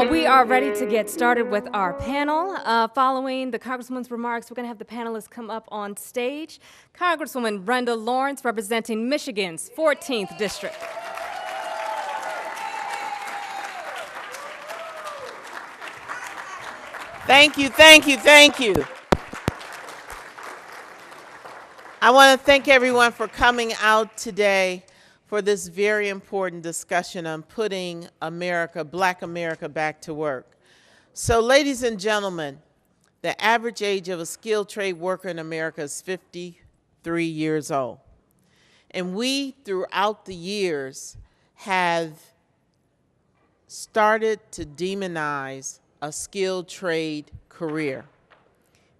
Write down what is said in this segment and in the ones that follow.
We are ready to get started with our panel. Following the Congresswoman's remarks, we're going to have the panelists come up on stage. Congresswoman Brenda Lawrence, representing Michigan's 14th District. Thank you, thank you, thank you. I want to thank everyone for coming out today for this very important discussion on putting America, Black America, back to work. So, ladies and gentlemen, the average age of a skilled trade worker in America is 53 years old. And we, throughout the years, have started to demonize a skilled trade career.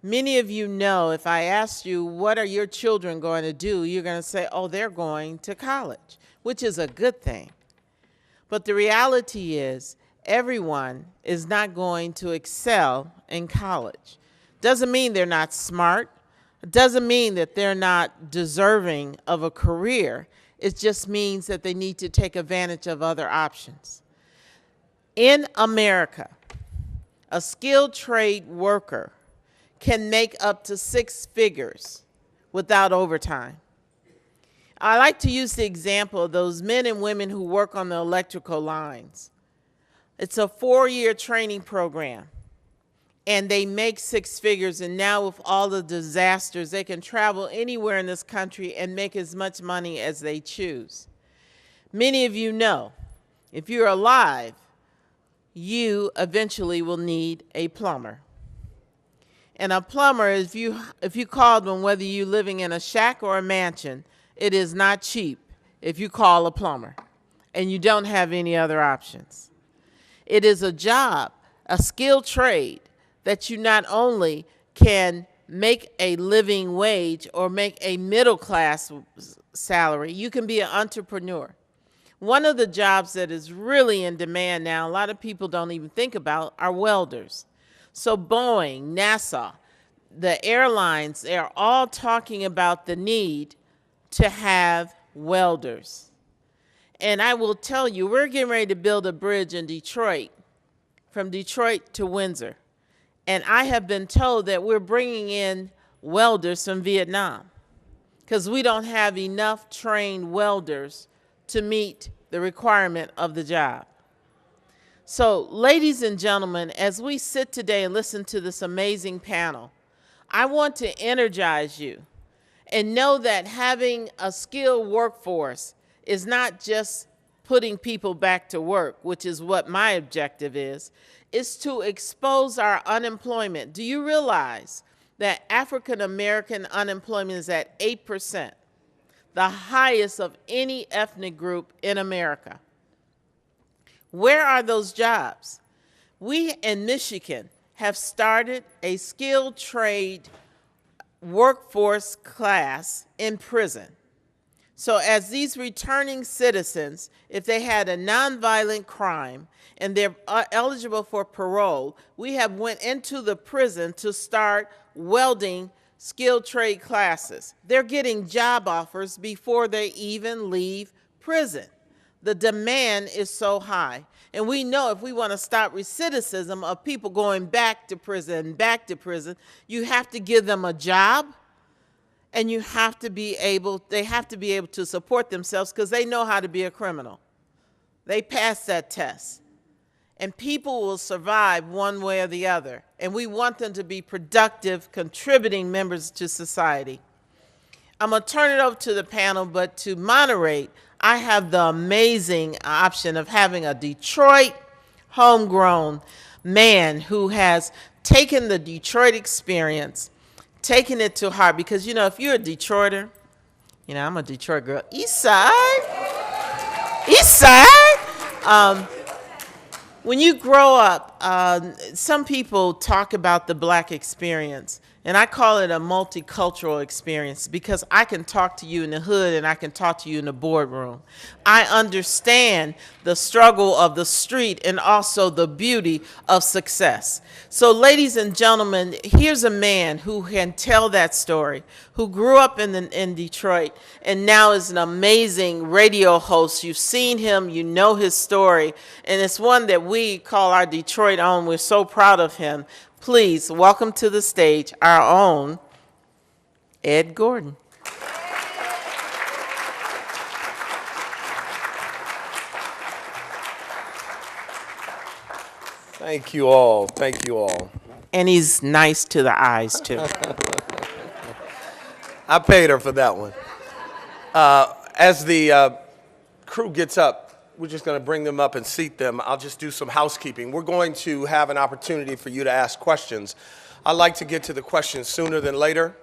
Many of you know, if I asked you, what are your children going to do? You're going to say, oh, they're going to college, which is a good thing. But the reality is, everyone is not going to excel in college. Doesn't mean they're not smart. It doesn't mean that they're not deserving of a career. It just means that they need to take advantage of other options. In America, a skilled trade worker can make up to 6 figures without overtime. I like to use the example of those men and women who work on the electrical lines. It's a 4-year training program, and they make 6 figures, and now with all the disasters, they can travel anywhere in this country and make as much money as they choose. Many of you know, if you're alive, you eventually will need a plumber. And a plumber, if you called them, whether you're living in a shack or a mansion, it is not cheap if you call a plumber and you don't have any other options. It is a job, a skilled trade, that you not only can make a living wage or make a middle class salary, you can be an entrepreneur. One of the jobs that is really in demand now, a lot of people don't even think about, are welders. So Boeing, NASA, the airlines, they're all talking about the need to have welders. And I will tell you, we're getting ready to build a bridge in Detroit, from Detroit to Windsor. And I have been told that we're bringing in welders from Vietnam because we don't have enough trained welders to meet the requirement of the job. So, ladies and gentlemen, as we sit today and listen to this amazing panel, I want to energize you and know that having a skilled workforce is not just putting people back to work, which is what my objective is to expose our unemployment. Do you realize that African American unemployment is at 8%, the highest of any ethnic group in America? Where are those jobs? We in Michigan have started a skilled trade workforce class in prison. So as these returning citizens, if they had a nonviolent crime and they're eligible for parole, we have went into the prison to start welding skilled trade classes. They're getting job offers before they even leave prison. The demand is so high. And we know if we want to stop recidivism of people going back to prison, you have to give them a job, and they have to be able to support themselves because they know how to be a criminal. They pass that test. And people will survive one way or the other. And we want them to be productive, contributing members to society. I'm going to turn it over to the panel, but to moderate, I have the amazing option of having a Detroit homegrown man who has taken the Detroit experience, taken it to heart, because, you know, if you're a Detroiter, you know, I'm a Detroit girl, East Side. When you grow up, some people talk about the Black experience, And I call it a multicultural experience because I can talk to you in the hood and I can talk to you in the boardroom. I understand the struggle of the street and also the beauty of success. So ladies and gentlemen, here's a man who can tell that story, who grew up in Detroit and now is an amazing radio host. You've seen him, you know his story, and it's one that we call our Detroit own. We're so proud of him. Please welcome to the stage our own Ed Gordon. Thank you all. Thank you all. And he's nice to the eyes, too. I paid her for that one. As the crew gets up, we're just going to bring them up and seat them. I'll just do some housekeeping. We're going to have an opportunity for you to ask questions. I like to get to the questions sooner than later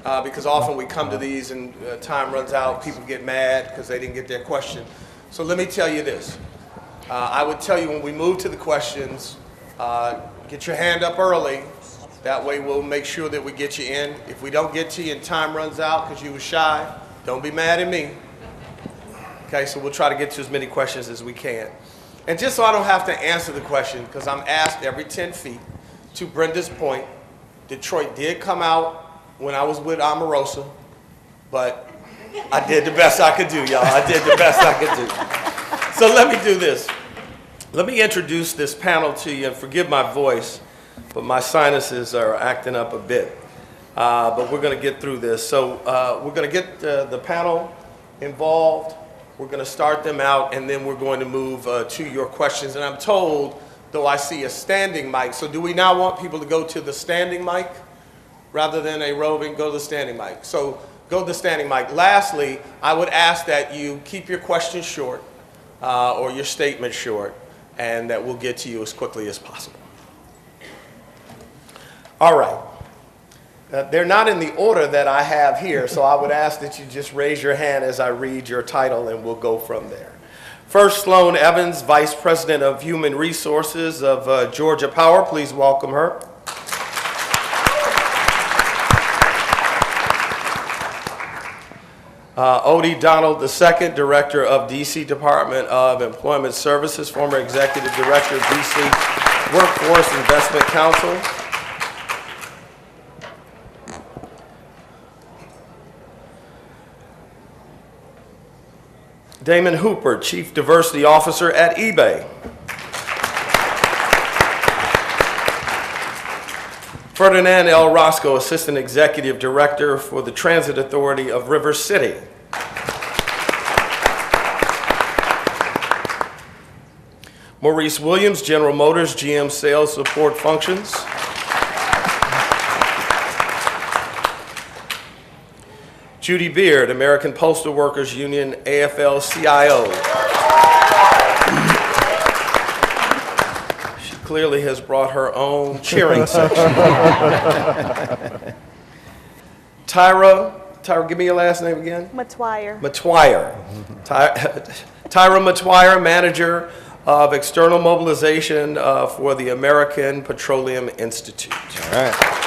because often we come to these and time runs out. People get mad because they didn't get their question. So let me tell you this. I would tell you when we move to the questions, get your hand up early. That way we'll make sure that we get you in. If we don't get to you and time runs out because you were shy, don't be mad at me. Okay, so we'll try to get to as many questions as we can. And just so I don't have to answer the question, because I'm asked every 10 feet, to Brenda's point, Detroit did come out when I was with Omarosa, but I did the best I could do, y'all. I did the best I could do. So let me do this. Let me introduce this panel to you, and forgive my voice, but my sinuses are acting up a bit. But we're going to get through this. So we're going to get the panel involved. We're going to start them out, and then we're going to move to your questions. And I'm told, though I see a standing mic, so do we now want people to go to the standing mic rather than a roving? Go to the standing mic. So go to the standing mic. Lastly, I would ask that you keep your questions short or your statement short, and that we'll get to you as quickly as possible. All right. They're not in the order that I have here, so I would ask that you just raise your hand as I read your title, and we'll go from there. First, Sloane Evans, Vice President of Human Resources of Georgia Power. Please welcome her. Odie Donald II, Director of DC Department of Employment Services, former Executive Director of DC Workforce Investment Council. Damien Hooper, Chief Diversity Officer at eBay. Ferdinand L. Risco, Assistant Executive Director for the Transit Authority of River City. Maurice Williams, General Motors, GM Sales Support Functions. Judy Beard, American Postal Workers Union, ALF-CIO. She clearly has brought her own cheering section. Tyra, give me your last name again. Metoyer. Tyra Metoyer, Manager of External Mobilization for the American Petroleum Institute. All right.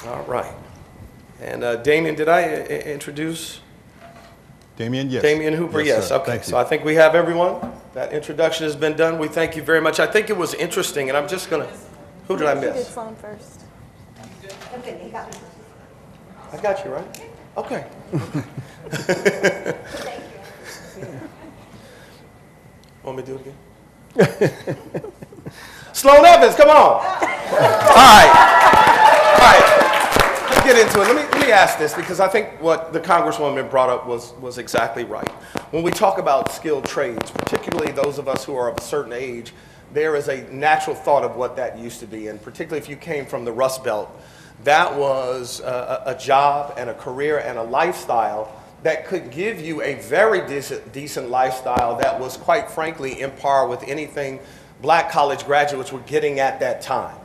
All right. And Damien, did I introduce? Damien, yes. Damien Hooper, yes. Sir. Okay, Thank you. so I think we have everyone. That introduction has been done. We thank you very much. I think it was interesting, and I'm just going to, who did I You did miss? Sloane first. I got you, right? Okay. Want me to do it again? Sloane Evans, come on. All right. Let's get into it. Let me ask this, because I think what the Congresswoman brought up was exactly right. When we talk about skilled trades, particularly those of us who are of a certain age, there is a natural thought of what that used to be, and particularly if you came from the Rust Belt, that was a job and a career and a lifestyle that could give you a very decent lifestyle that was, quite frankly, in par with anything black college graduates were getting at that time.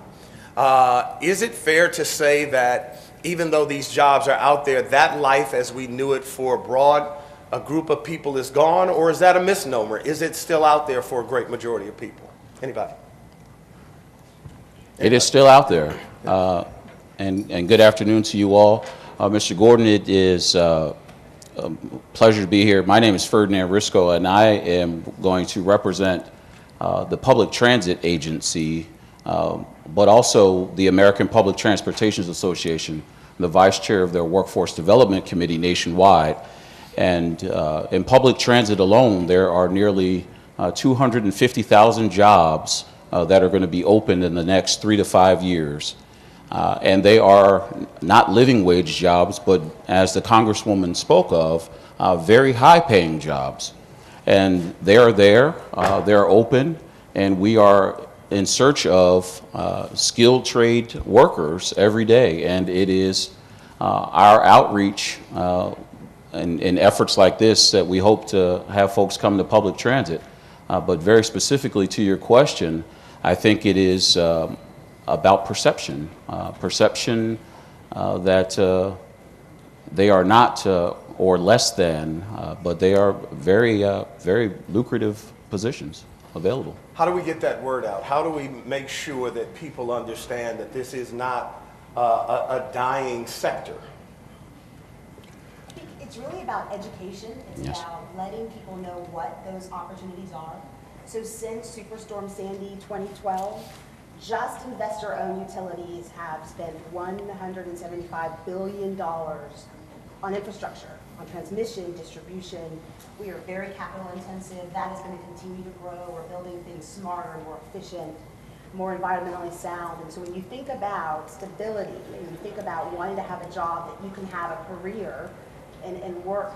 Is it fair to say that even though these jobs are out there, that life as we knew it for a group of people is gone, or is that a misnomer? Is it still out there for a great majority of people? Anybody? It is still out there. And good afternoon to you all. Mr. Gordon, it is a pleasure to be here. My name is Ferdinand Risco, and I am going to represent the Public Transit Agency, but also the American Public Transportation Association, the vice chair of their Workforce Development Committee nationwide. And in public transit alone, there are nearly 250,000 jobs that are going to be opened in the next 3 to 5 years. And they are not living wage jobs, but as the Congresswoman spoke of, very high-paying jobs. And they are there, they're open, and we are in search of skilled trade workers every day. And it is our outreach in efforts like this that we hope to have folks come to public transit. But very specifically to your question, I think it is about perception. Perception that they are not or less than, but they are very, very lucrative positions available. How do we get that word out? How do we make sure that people understand that this is not a dying sector? I think it's really about education. It's Yes. about letting people know what those opportunities are. So since Superstorm Sandy 2012, just investor-owned utilities have spent $175 billion on infrastructure, on transmission, distribution. We are very capital intensive. That is going to continue to grow. We're building things smarter, more efficient, more environmentally sound. And so when you think about stability, and you think about wanting to have a job that you can have a career and work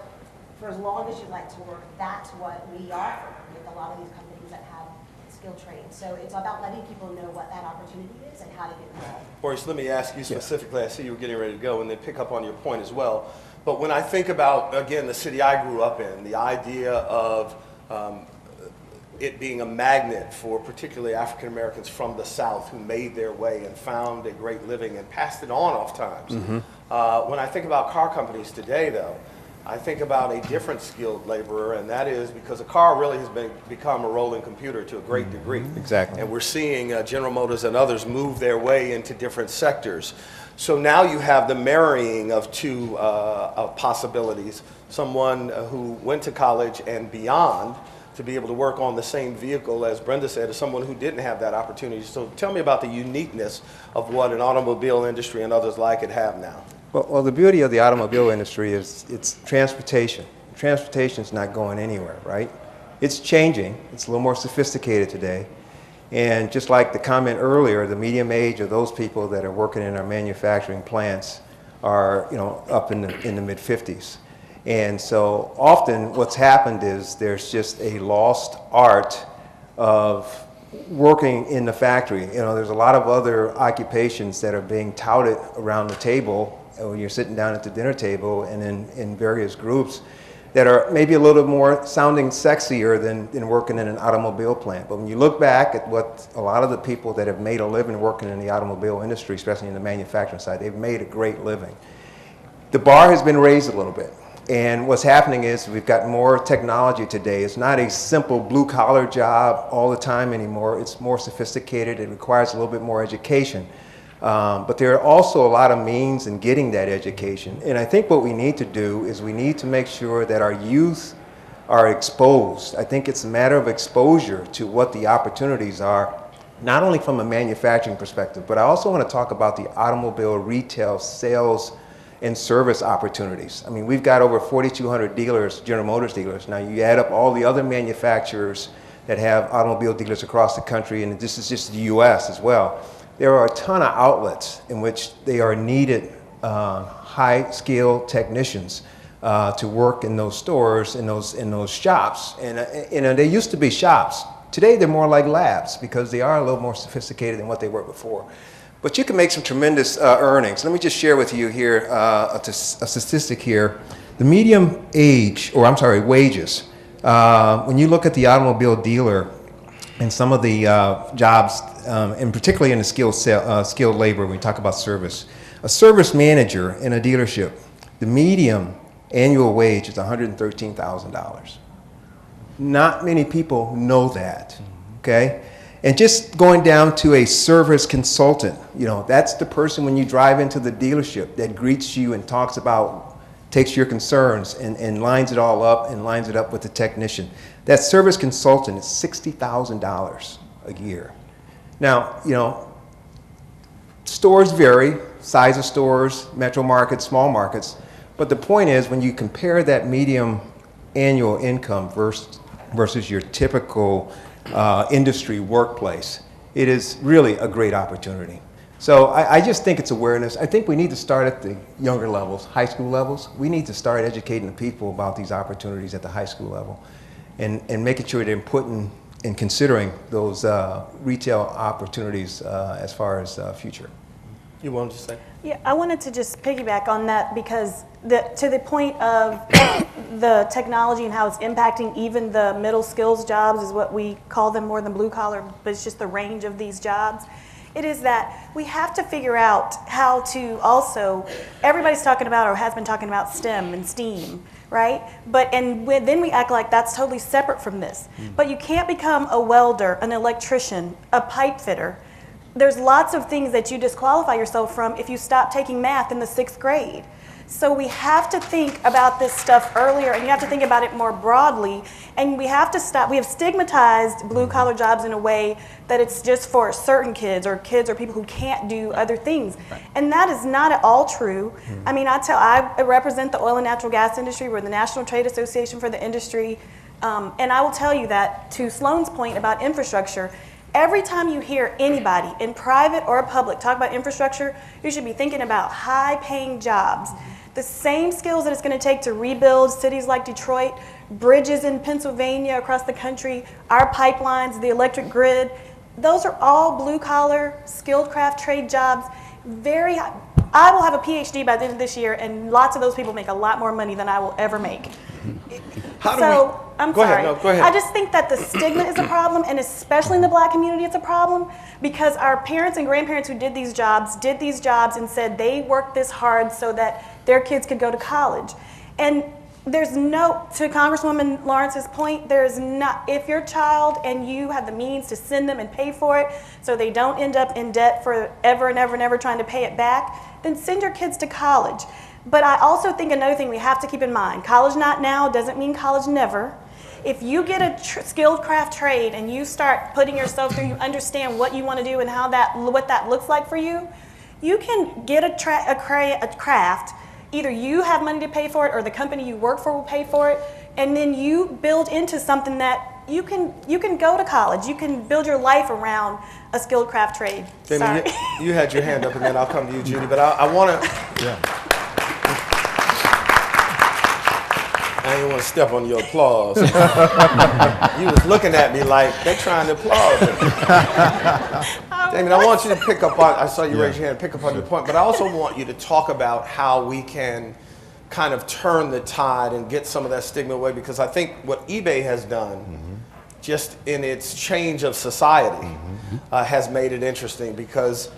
for as long as you'd like to work, that's what we offer with a lot of these companies that have skilled trade. So it's about letting people know what that opportunity is and how to get involved. Maurice, let me ask you specifically, I see you were getting ready to go, and then pick up on your point as well. But when I think about, again, the city I grew up in, the idea of it being a magnet for particularly African Americans from the South who made their way and found a great living and passed it on oftentimes. When I think about car companies today, though, I think about a different skilled laborer, and that is because a car really has become a rolling computer to a great degree. Exactly. And we're seeing General Motors and others move their way into different sectors. So now you have the marrying of two possibilities, someone who went to college and beyond to be able to work on the same vehicle, as Brenda said, as someone who didn't have that opportunity. So tell me about the uniqueness of what an automobile industry and others like it have now. Well, the beauty of the automobile industry is it's transportation. Transportation is not going anywhere, right? It's changing. It's a little more sophisticated today. And just like the comment earlier, the median age of those people that are working in our manufacturing plants are, up in the mid-50s. And so often what's happened is there's just a lost art of working in the factory. There's a lot of other occupations that are being touted around the table when you're sitting down at the dinner table and in various groups that are maybe a little more sounding sexier than working in an automobile plant. But when you look back at what a lot of the people that have made a living working in the automobile industry, especially in the manufacturing side, they've made a great living. The bar has been raised a little bit. And what's happening is we've got more technology today. It's not a simple blue-collar job all the time anymore. It's more sophisticated. It requires a little bit more education. But there are also a lot of means in getting that education. And I think what we need to do is we need to make sure that our youth are exposed. I think it's a matter of exposure to what the opportunities are, not only from a manufacturing perspective, but I also want to talk about the automobile retail sales and service opportunities. I mean, we've got over 4,200 dealers, General Motors dealers. Now you add up all the other manufacturers that have automobile dealers across the country, and this is just the US as well. There are a ton of outlets in which they are needed high-skilled technicians to work in those stores, in those shops. And they used to be shops. Today they're more like labs because they are a little more sophisticated than what they were before. But you can make some tremendous earnings. Let me just share with you here a statistic here. The median wages. When you look at the automobile dealer and some of the jobs, and particularly in the skilled labor, when we talk about service, a service manager in a dealership, the median annual wage is $113,000. Not many people know that, okay? And just going down to a service consultant, that's the person when you drive into the dealership that greets you and talks about, takes your concerns and lines it all up and lines it up with the technician. That service consultant is $60,000 a year. Now, stores vary, size of stores, metro markets, small markets, but the point is when you compare that medium annual income versus your typical industry workplace, it is really a great opportunity. So I just think it's awareness. I think we need to start at the younger levels, high school levels. We need to start educating the people about these opportunities at the high school level and making sure they're putting and considering those retail opportunities as far as future. You wanted to say? Yeah, I wanted to just piggyback on that because to the point of the technology and how it's impacting even the middle skills jobs is what we call them more than blue collar, but it's just the range of these jobs. It is that we have to figure out how to also, everybody's talking about or has been talking about STEM and STEAM, right? Then we act like that's totally separate from this. But you can't become a welder, an electrician, a pipe fitter. There's lots of things that you disqualify yourself from if you stop taking math in the 6th grade. So we have to think about this stuff earlier, and you have to think about it more broadly, and we have to stop. We have stigmatized blue-collar jobs in a way that it's just for certain kids or people who can't do other things. Right. And that is not at all true. I mean, I represent the oil and natural gas industry. We're the National Trade Association for the industry. And I will tell you that, to Sloane's point about infrastructure, every time you hear anybody in private or public talk about infrastructure, you should be thinking about high-paying jobs. The same skills that it's going to take to rebuild cities like Detroit, bridges in Pennsylvania, across the country, our pipelines, the electric grid, those are all blue-collar, skilled craft trade jobs. I will have a PhD by the end of this year, and lots of those people make a lot more money than I will ever make. I'm sorry. No, go ahead. I just think that the stigma is a problem, and especially in the Black community, it's a problem because our parents and grandparents who did these jobs and said they worked this hard so that their kids could go to college. And to Congresswoman Lawrence's point, if your child and you have the means to send them and pay for it so they don't end up in debt forever and ever and ever trying to pay it back, then send your kids to college. But I also think another thing we have to keep in mind, college not now doesn't mean college never. If you get a skilled craft trade and you start putting yourself through, you understand what you want to do and what that looks like for you, you can get a craft. Either you have money to pay for it or the company you work for will pay for it, and then you build into something that you can go to college. You can build your life around a skilled craft trade. Damien, you had your hand up, and then I'll come to you, Judy. But I want to. Yeah. I didn't want to step on your applause. You was looking at me like they're trying to applaud me. Damien, I want you to pick up on, I saw you raise your hand, pick up on your point, but I also want you to talk about how we can kind of turn the tide and get some of that stigma away, because I think what eBay has done, just in its change of society, has made it interesting, because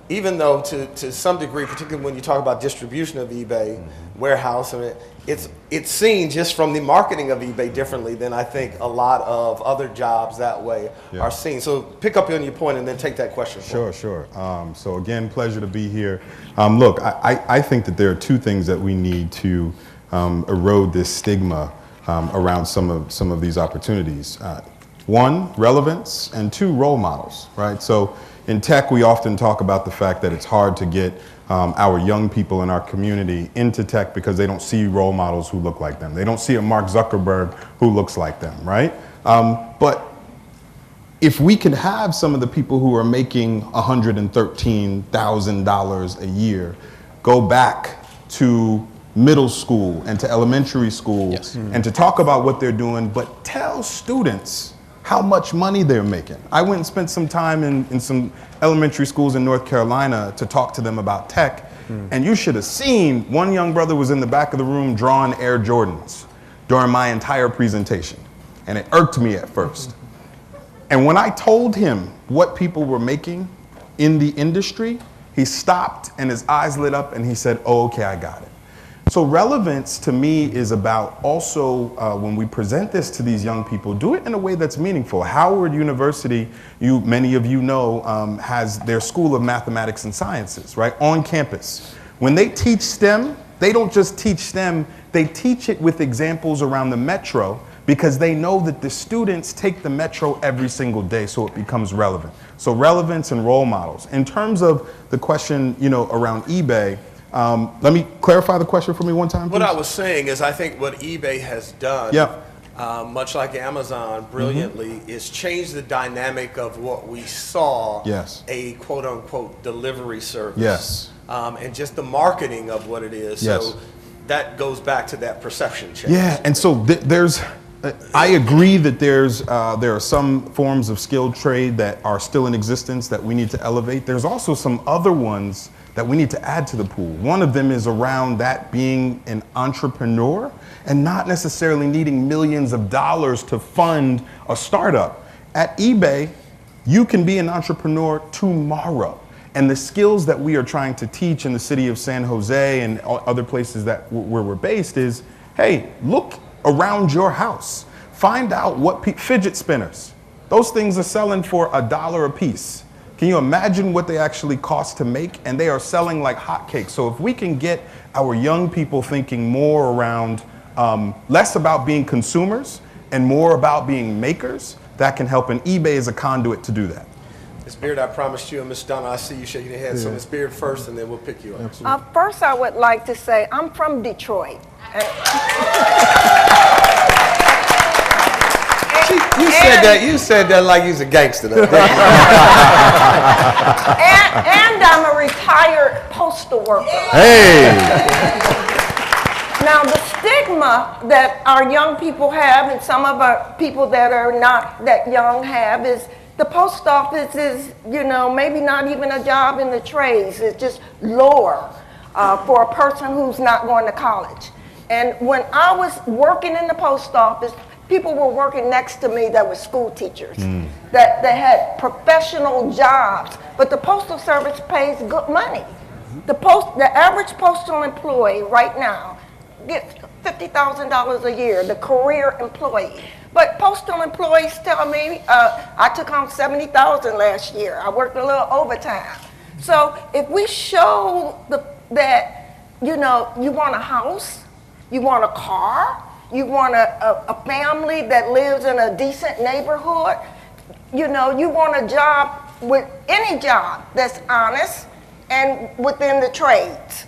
even though to some degree, particularly when you talk about distribution of eBay, warehouse, I mean, it's seen just from the marketing of eBay differently than I think a lot of other jobs that way are seen. So pick up on your point and then take that question. Sure. So again, pleasure to be here. Look, I think that there are two things that we need to erode this stigma around some of these opportunities. One, relevance, and two, role models, right? So in tech, we often talk about the fact that it's hard to get our young people in our community into tech because they don't see role models who look like them. They don't see a Mark Zuckerberg who looks like them, right? But if we could have some of the people who are making $113,000 a year go back to middle school and to elementary school and to talk about what they're doing, but tell students how much money they're making. I went and spent some time in some elementary schools in North Carolina to talk to them about tech, and you should have seen one young brother was in the back of the room drawing Air Jordans during my entire presentation, and it irked me at first. And when I told him what people were making in the industry, he stopped and his eyes lit up and he said, "Oh, okay, I got it." So relevance to me is about also when we present this to these young people, do it in a way that's meaningful. Howard University, many of you know, has their School of Mathematics and Sciences, right, on campus. When they teach STEM, they don't just teach STEM, they teach it with examples around the metro because they know that the students take the metro every single day, so it becomes relevant. So relevance and role models. In terms of the question, around eBay, let me clarify the question for me one time, please. What I was saying is I think what eBay has done, much like Amazon brilliantly, is change the dynamic of what we saw, a quote-unquote delivery service, and just the marketing of what it is. So that goes back to that perception change. Yeah, and so I agree that there are some forms of skilled trade that are still in existence that we need to elevate. There's also some other ones that we need to add to the pool. One of them is around that being an entrepreneur and not necessarily needing millions of dollars to fund a startup. At eBay, you can be an entrepreneur tomorrow. And the skills that we are trying to teach in the city of San Jose and other places where we're based is, hey, look around your house. Find out what fidget spinners. Those things are selling for $1 a piece. Can you imagine what they actually cost to make? And they are selling like hotcakes. So if we can get our young people thinking more around, less about being consumers and more about being makers, that can help. And eBay is a conduit to do that. Ms. Beard, I promised you, and Ms. Donna, I see you shaking your head. So Ms. Beard first, and then we'll pick you up. First, I would like to say I'm from Detroit. You said that like he's a gangster. And I'm a retired postal worker. Hey! Now, the stigma that our young people have, and some of our people that are not that young have, is the post office is, maybe not even a job in the trades. It's just lower for a person who's not going to college. And when I was working in the post office, people were working next to me that were school teachers, that had professional jobs, but the Postal Service pays good money. The average postal employee right now gets $50,000 a year, the career employee. But postal employees tell me, I took home $70,000 last year. I worked a little overtime. So if we show that, you want a house, you want a car, you want a family that lives in a decent neighborhood, you want a job with any job that's honest and within the trades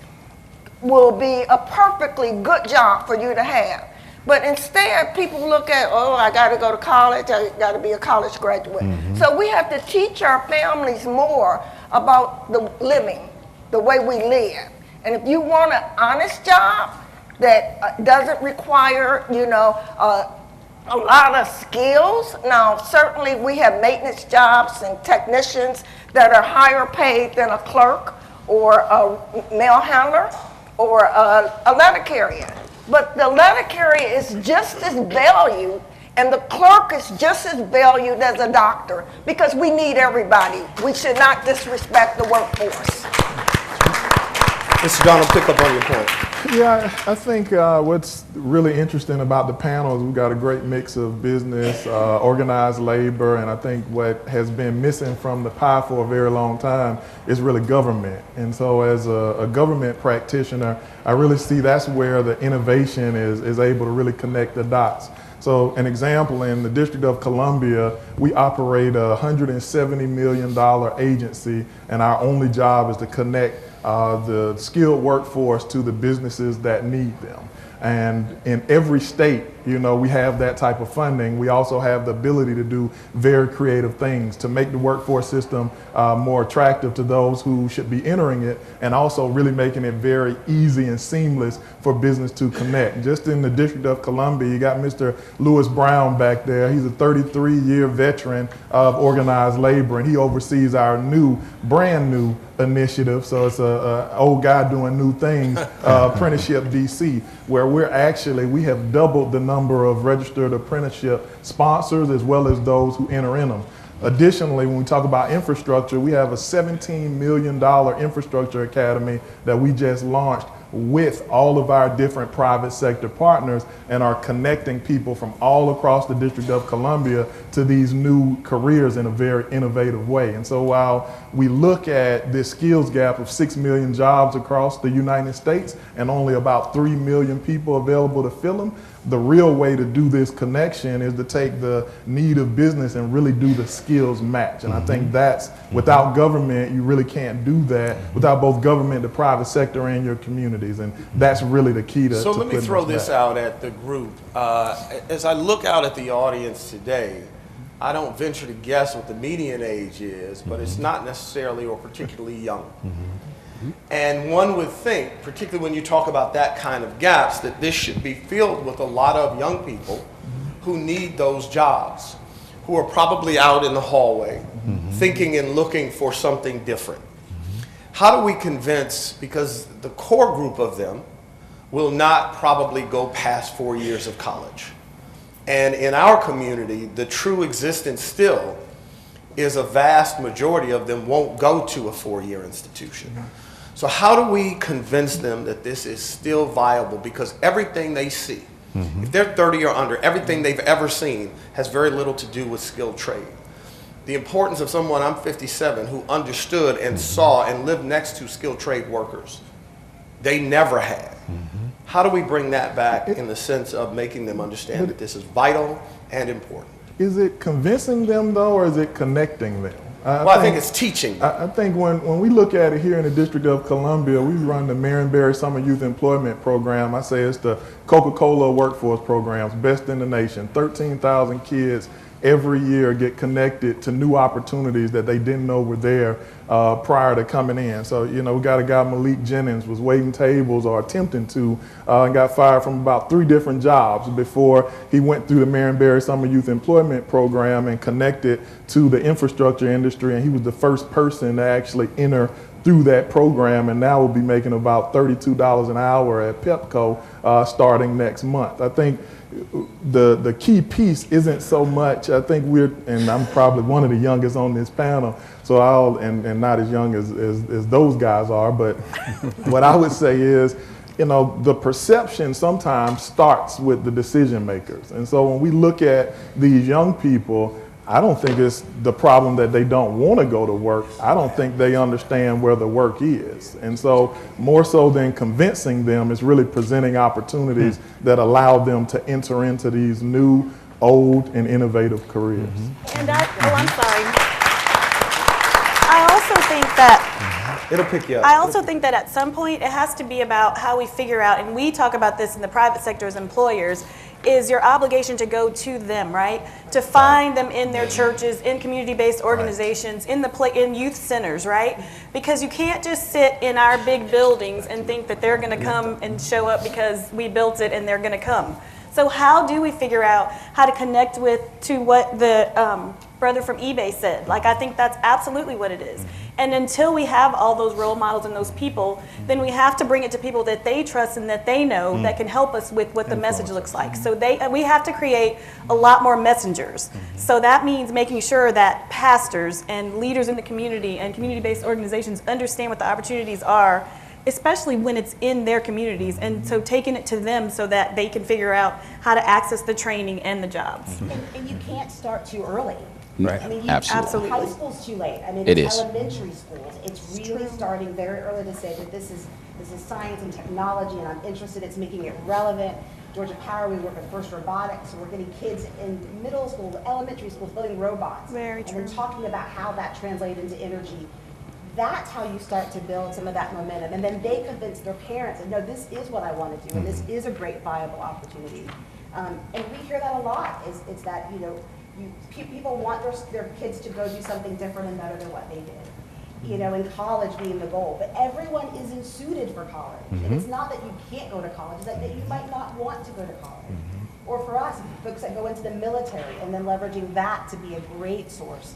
will be a perfectly good job for you to have. But instead, people look at, I got to go to college, I got to be a college graduate. So we have to teach our families more about the living, the way we live. And if you want an honest job that doesn't require, a lot of skills. Now, certainly we have maintenance jobs and technicians that are higher paid than a clerk or a mail handler or a letter carrier. But the letter carrier is just as valued and the clerk is just as valued as a doctor because we need everybody. We should not disrespect the workforce. Mr. Donald, pick up on your point. Yeah, I think what's really interesting about the panel is we've got a great mix of business, organized labor, and I think what has been missing from the pie for a very long time is really government. And so as a government practitioner, I really see that's where the innovation is able to really connect the dots. So an example, in the District of Columbia, we operate a $170 million agency, and our only job is to connect the skilled workforce to the businesses that need them. And in every state, we have that type of funding. We also have the ability to do very creative things to make the workforce system more attractive to those who should be entering it, and also really making it very easy and seamless for business to connect. Just in the District of Columbia, you got Mr. Lewis Brown back there. He's a 33-year veteran of organized labor, and he oversees our brand new initiative. So it's an old guy doing new things, Apprenticeship DC, where we have doubled the number of registered apprenticeship sponsors as well as those who enter in them. Additionally, when we talk about infrastructure, we have a $17 million infrastructure academy that we just launched with all of our different private sector partners and are connecting people from all across the District of Columbia to these new careers in a very innovative way. And so while we look at this skills gap of 6 million jobs across the United States and only about 3 million people available to fill them, the real way to do this connection is to take the need of business and really do the skills match. And I think that's, without government, you really can't do that without both government, the private sector, and your communities. And that's really the key to So let me throw this back. out at the group. As I look out at the audience today, I don't venture to guess what the median age is, but it's not necessarily or particularly young. And one would think, particularly when you talk about that kind of gaps, that this should be filled with a lot of young people who need those jobs, who are probably out in the hallway thinking and looking for something different. How do we convince, because the core group of them will not probably go past 4 years of college. And in our community, the true existence still is a vast majority of them won't go to a 4-year institution. So how do we convince them that this is still viable? Because everything they see, if they're 30 or under, everything they've ever seen has very little to do with skilled trade. The importance of someone, I'm 57, who understood and saw and lived next to skilled trade workers, they never had. How do we bring that back in the sense of making them understand that this is vital and important? Is it convincing them though, or is it connecting them? I think it's teaching them. I think when we look at it here in the District of Columbia, we run the Marion-Barry Summer Youth Employment Program. I say it's the Coca-Cola workforce programs, best in the nation. 13,000 kids every year get connected to new opportunities that they didn't know were there prior to coming in. So, you know, we got a guy, Malik Jennings, was waiting tables or attempting to, and got fired from about 3 different jobs before he went through the Marion-Barry Summer Youth Employment Program and connected to the infrastructure industry. And he was the first person to actually enter through that program, and now will be making about $32 an hour at Pepco starting next month. I think the key piece isn't so much, I think and I'm probably one of the youngest on this panel, so and not as young as those guys are, but what I would say is, you know, the perception sometimes starts with the decision makers. And so when we look at these young people, I don't think it's the problem that they don't want to go to work. I don't think they understand where the work is. And so more so than convincing them, it's really presenting opportunities that allow them to enter into these new, old, and innovative careers. And I'm sorry. I also think that It'll pick you up. I also think that at some point it has to be about how we figure out, and we talk about this in the private sector as employers, is your obligation to go to them, right? To find them in their churches, in community-based organizations, in youth centers, right? Because you can't just sit in our big buildings and think that they're gonna come and show up because we built it and they're gonna come. So how do we figure out how to connect to what the brother from eBay said? Like, I think that's absolutely what it is. And until we have all those role models and those people, then we have to bring it to people that they trust and that they know that can help us with what the message looks like. So we have to create a lot more messengers. So that means making sure that pastors and leaders in the community and community-based organizations understand what the opportunities are, especially when it's in their communities, and so taking it to them so that they can figure out how to access the training and the jobs. And you can't start too early. Right. I mean, Absolutely. high school's too late. I mean, It it's is. elementary schools. It's really starting very early to say that this is science and technology, and I'm interested. It's making it relevant. Georgia Power, we work with FIRST Robotics, so we're getting kids in middle school, elementary schools building robots. Very true. And then talking about how that translates into energy. That's how you start to build some of that momentum. And then they convince their parents, and no, this is what I want to do, and this is a great viable opportunity. And we hear that a lot, it's that, you know, people want their kids to go do something different and better than what they did. You know, in college being the goal, but everyone isn't suited for college. And it's not that you can't go to college, it's that you might not want to go to college. Or for us, folks that go into the military and then leveraging that to be a great source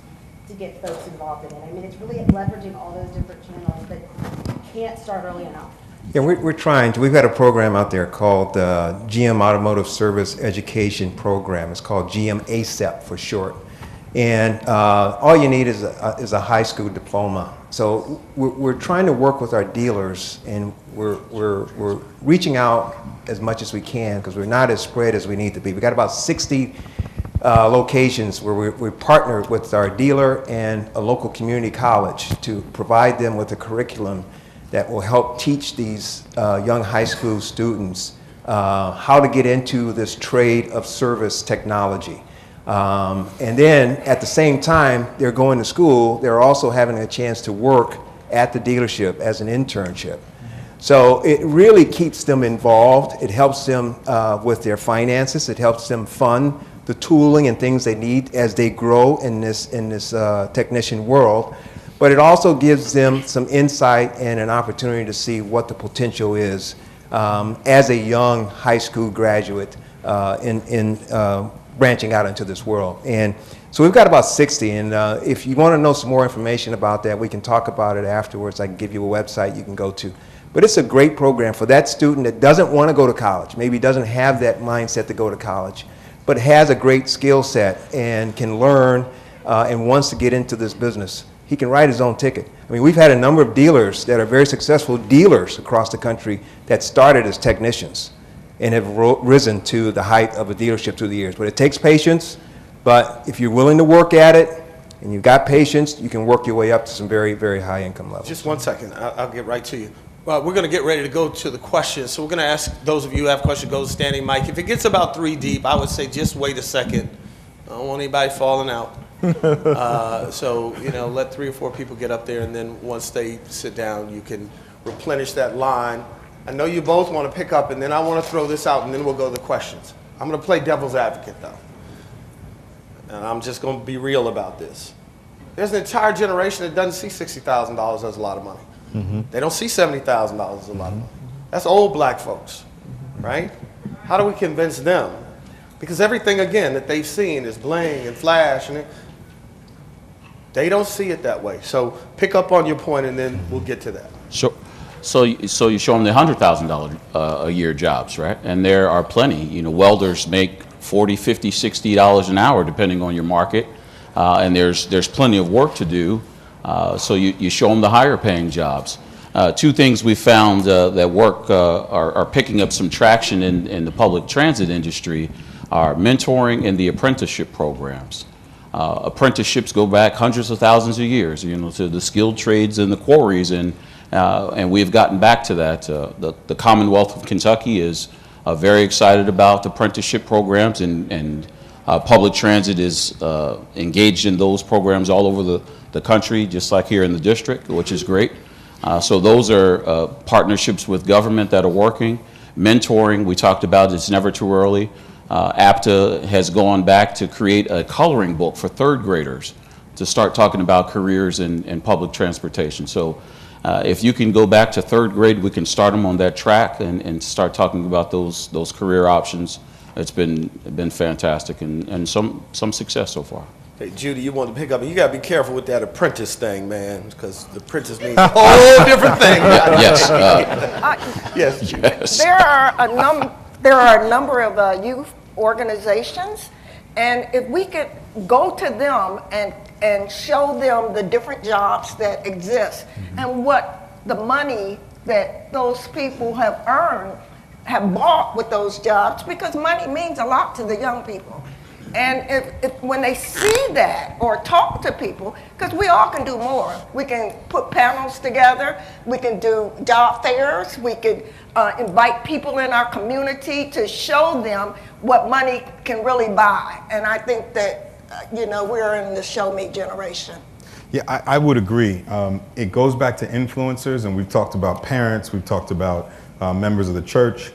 to get folks involved in it. I mean, it's really leveraging all those different channels, but you can't start early enough. Yeah, we're trying to. We've got a program out there called GM Automotive Service Education Program. It's called GM ASEP for short. And all you need is a high school diploma. So we're trying to work with our dealers, and we're reaching out as much as we can because we're not as spread as we need to be. We got about 60 locations where we partner with our dealer and a local community college to provide them with a curriculum that will help teach these young high school students how to get into this trade of service technology. And then at the same time they're going to school, they're also having a chance to work at the dealership as an internship. So it really keeps them involved. It helps them with their finances. It helps them fund the tooling and things they need as they grow in this technician world. But it also gives them some insight and an opportunity to see what the potential is as a young high school graduate in branching out into this world. And so we've got about 60, and if you want to know some more information about that, we can talk about it afterwards. I can give you a website you can go to. But it's a great program for that student that doesn't want to go to college, maybe doesn't have that mindset to go to college, but has a great skill set and can learn and wants to get into this business. He can write his own ticket. I mean, we've had a number of dealers that are very successful dealers across the country that started as technicians and have risen to the height of a dealership through the years. But it takes patience, but if you're willing to work at it and you've got patience, you can work your way up to some very, very high income levels. Just 1 second, I'll get right to you. Well, we're going to get ready to go to the questions. So we're going to ask those of you who have questions, go to standing mic. If it gets about 3 deep, I would say just wait a second. I don't want anybody falling out. So, you know, let 3 or 4 people get up there, and then once they sit down, you can replenish that line. I know you both want to pick up, and then I want to throw this out, and then we'll go to the questions. I'm going to play devil's advocate, though. And I'm just going to be real about this. There's an entire generation that doesn't see $60,000 as a lot of money. Mm-hmm. They don't see $70,000 as a lot of money. That's old black folks, right? How do we convince them? Because everything, again, that they've seen is bling and flash, and they don't see it that way. So pick up on your point, and then we'll get to that. Sure. So you show them the $100,000 a year jobs, right? And there are plenty. You know, welders make $40, $50, $60 an hour, depending on your market. And there's plenty of work to do. So you show them the higher paying jobs. 2 things we found that work are picking up some traction in the public transit industry are mentoring and the apprenticeship programs. Apprenticeships go back hundreds of thousands of years, you know, to the skilled trades and the quarries, and we've gotten back to that. The Commonwealth of Kentucky is very excited about apprenticeship programs, and public transit is engaged in those programs all over the country, just like here in the district, which is great. So those are partnerships with government that are working. Mentoring, we talked about, it's never too early. APTA has gone back to create a coloring book for 3rd graders to start talking about careers in public transportation. So if you can go back to 3rd grade, we can start them on that track and start talking about those career options. It's been fantastic and some success so far. Hey, Judy, you want to pick up, and you got to be careful with that apprentice thing, man, because the apprentice means a whole different thing. Yes. Yes, Judy. Yes. There are a number of youth organizations, and if we could go to them and show them the different jobs that exist and what the money that those people have earned, have bought with those jobs, because money means a lot to the young people. And if when they see that or talk to people, because we all can do more. We can put panels together, we can do job fairs, we could invite people in our community to show them what money can really buy. And I think that, you know, we're in the show me generation. Yeah, I would agree. It goes back to influencers, and we've talked about parents, we've talked about members of the church.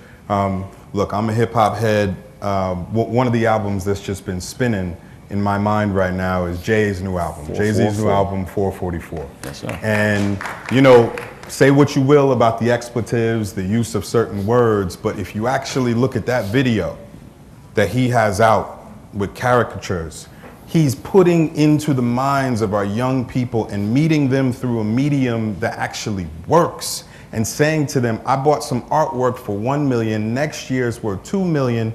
Look, I'm a hip hop head. One of the albums that's just been spinning in my mind right now is Jay's new album. Jay-Z's new album, 444. Yes, sir. And, you know, say what you will about the expletives, the use of certain words, but if you actually look at that video that he has out with caricatures, he's putting into the minds of our young people and meeting them through a medium that actually works, and saying to them, I bought some artwork for $1 million, next year's worth $2 million.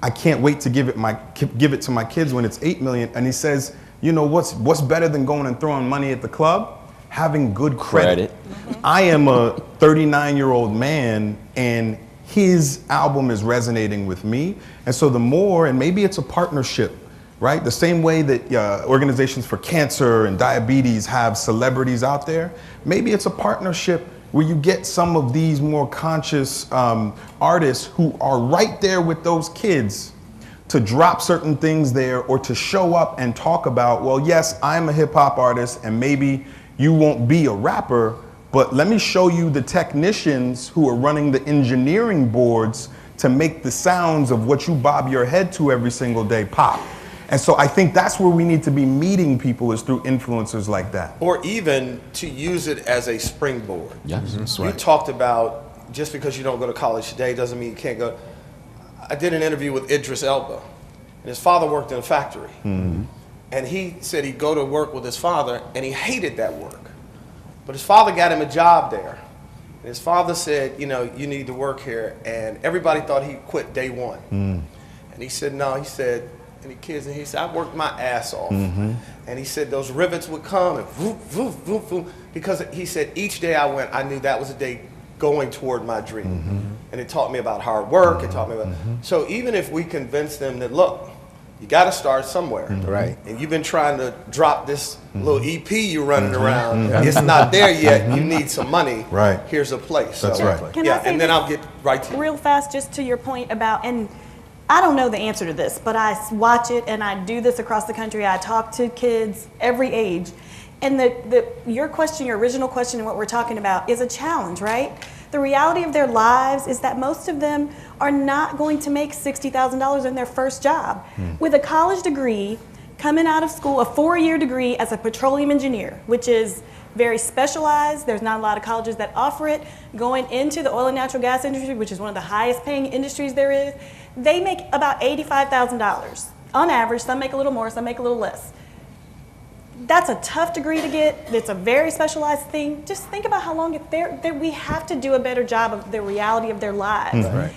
I can't wait to give it to my kids when it's $8 million. And he says, You know, what's better than going and throwing money at the club? Having good credit. I am a 39-year-old man, and his album is resonating with me. And so the more, and maybe it's a partnership, right? The same way that organizations for cancer and diabetes have celebrities out there, maybe it's a partnership where you get some of these more conscious artists who are right there with those kids to drop certain things there, or to show up and talk about, well, yes, I'm a hip hop artist and maybe you won't be a rapper, but let me show you the technicians who are running the engineering boards to make the sounds of what you bob your head to every single day pop. And so I think that's where we need to be meeting people, is through influencers like that. Or even to use it as a springboard. Yes, that's You right. talked about just because you don't go to college today doesn't mean you can't go. I did an interview with Idris Elba, and his father worked in a factory. And he said he'd go to work with his father, and he hated that work. But his father got him a job there. And his father said, you know, you need to work here. And everybody thought he'd quit day one. And he said, no, he said, any kids? And he said, I worked my ass off. And he said those rivets would come and whoop, whoop, whoop, whoop. Because he said each day I went, I knew that was a day going toward my dream. And it taught me about hard work. It taught me about, so even if we convince them that, look, you got to start somewhere. Right. And you've been trying to drop this little EP you're running around. It's not there yet. You need some money. Right. Here's a place. That's So, right. Can I Yeah, say and then this I'll get right to you. real fast, just to your point about, and I don't know the answer to this, but I watch it and I do this across the country. I talk to kids every age. And your question, your original question, and what we're talking about is a challenge, right? The reality of their lives is that most of them are not going to make $60,000 in their first job. With a college degree, coming out of school, a 4-year degree as a petroleum engineer, which is very specialized. There's not a lot of colleges that offer it. Going into the oil and natural gas industry, which is one of the highest paying industries there is, they make about $85,000 on average. Some make a little more, some make a little less. That's a tough degree to get. It's a very specialized thing. Just think about how long we have to do a better job of the reality of their lives. Right.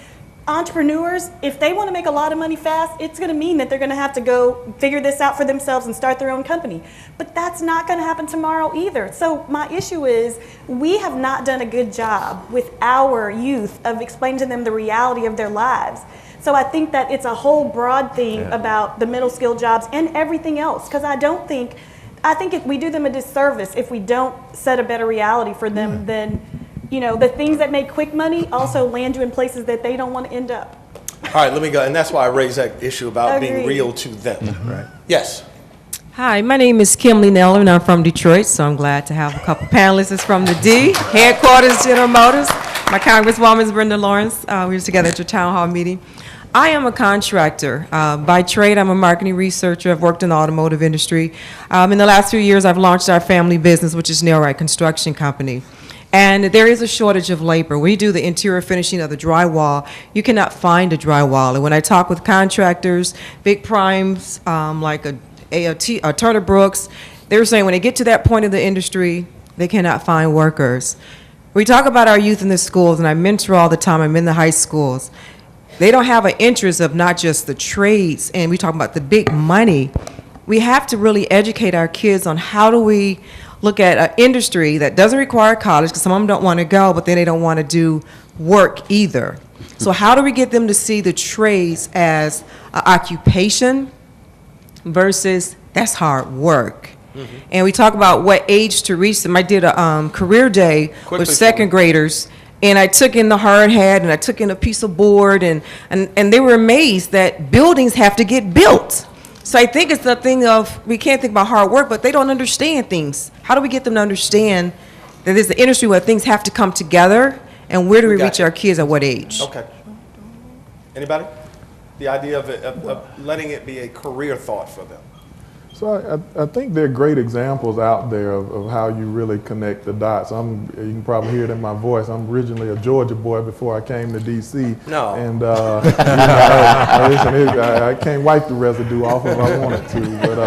Entrepreneurs, if they want to make a lot of money fast, it's going to mean that they're going to have to go figure this out for themselves and start their own company. But that's not going to happen tomorrow either. So my issue is we have not done a good job with our youth of explaining to them the reality of their lives. So I think that it's a whole broad thing about the middle skill jobs and everything else, because I think if we do them a disservice if we don't set a better reality for them, then, you know, the things that make quick money also land you in places that they don't want to end up. All right, let me go. And that's why I raised that issue about being Agreed. real to them. Right. Yes. Hi, my name is Kimberly Neller, and I'm from Detroit, so I'm glad to have a couple panelists that's from the D, headquarters, General Motors. My congresswoman is Brenda Lawrence. We were together at your town hall meeting. I am a contractor. By trade, I'm a marketing researcher. I've worked in the automotive industry. In the last few years, I've launched our family business, which is Nailright Construction Company. And there is a shortage of labor. We do the interior finishing of the drywall. You cannot find a drywaller. When I talk with contractors, big primes like a Turner Brooks, they're saying when they get to that point in the industry, they cannot find workers. We talk about our youth in the schools, and I mentor all the time. I'm in the high schools. They don't have an interest of not just the trades, and we talk about the big money. We have to really educate our kids on how do we look at an industry that doesn't require college, because some of them don't want to go, but then they don't want to do work either. So how do we get them to see the trades as an occupation versus that's hard work? And we talk about what age to reach them. I did a career day with second graders, and I took in the hard hat and I took in a piece of board, and they were amazed that buildings have to get built. So I think it's the thing of, we can't think about hard work, but they don't understand things. How do we get them to understand that there's an industry where things have to come together, and where do we reach our kids at what age? Okay. Anybody? The idea of letting it be a career thought for them. So I think there are great examples out there of how you really connect the dots. You can probably hear it in my voice. I'm originally a Georgia boy before I came to D.C. No. And I can't wipe the residue off if I wanted to. But